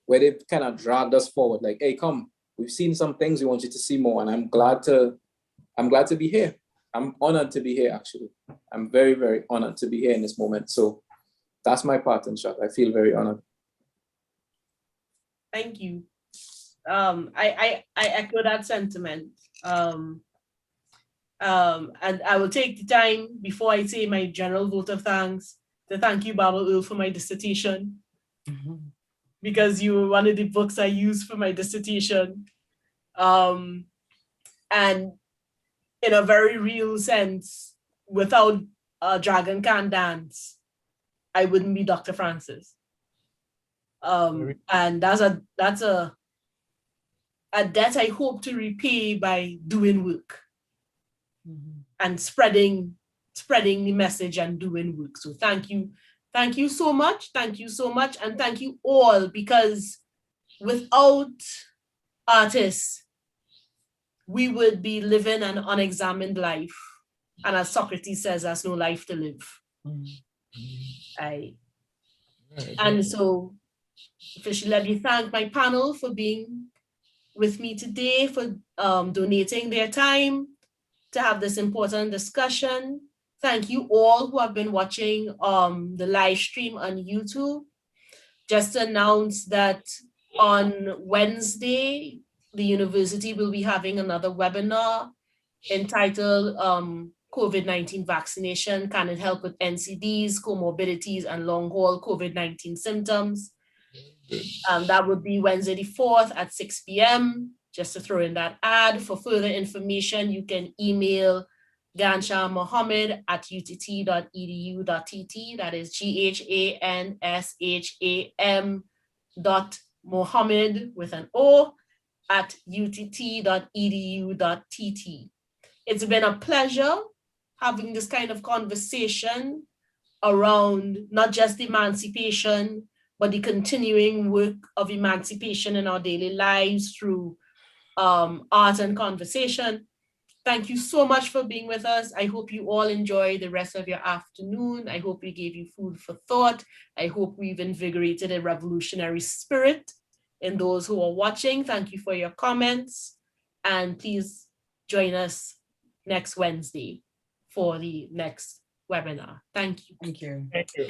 where they've kind of dragged us forward. Like, hey, come, we've seen some things, we want you to see more. And I'm glad to be here. I'm honored to be here, actually. I'm very, very honored to be here in this moment. So that's my part in short. I feel very honored. Thank you. I echo that sentiment. And I will take the time before I say my general vote of thanks to thank you, Baba Earl, for my dissertation. Because you were one of the books I used for my dissertation. And in a very real sense, without Dragon Can Dance, I wouldn't be Dr. Francis. And that's a debt I hope to repay by doing work and spreading the message and doing work. So thank you so much, and thank you all, because without artists, we would be living an unexamined life. And as Socrates says, there's no life to live. And so officially let me thank my panel for being with me today, for donating their time to have this important discussion. Thank you all who have been watching the live stream on YouTube. Just to announce that on Wednesday, the university will be having another webinar entitled COVID-19 vaccination, can it help with NCDs, comorbidities, and long-haul COVID-19 symptoms? That would be Wednesday the 4th at 6 p.m. Just to throw in that ad. For further information, you can email Gansha Mohammed at utt.edu.tt. That is GHANSHAM.Mohammed with an O at utt.edu.tt. It's been a pleasure having this kind of conversation around not just emancipation, but the continuing work of emancipation in our daily lives through art and conversation. Thank you so much for being with us. I hope you all enjoy the rest of your afternoon. I hope we gave you food for thought. I hope we've invigorated a revolutionary spirit in those who are watching. Thank you for your comments. And please join us next Wednesday for the next webinar. Thank you. Thank you. Thank you.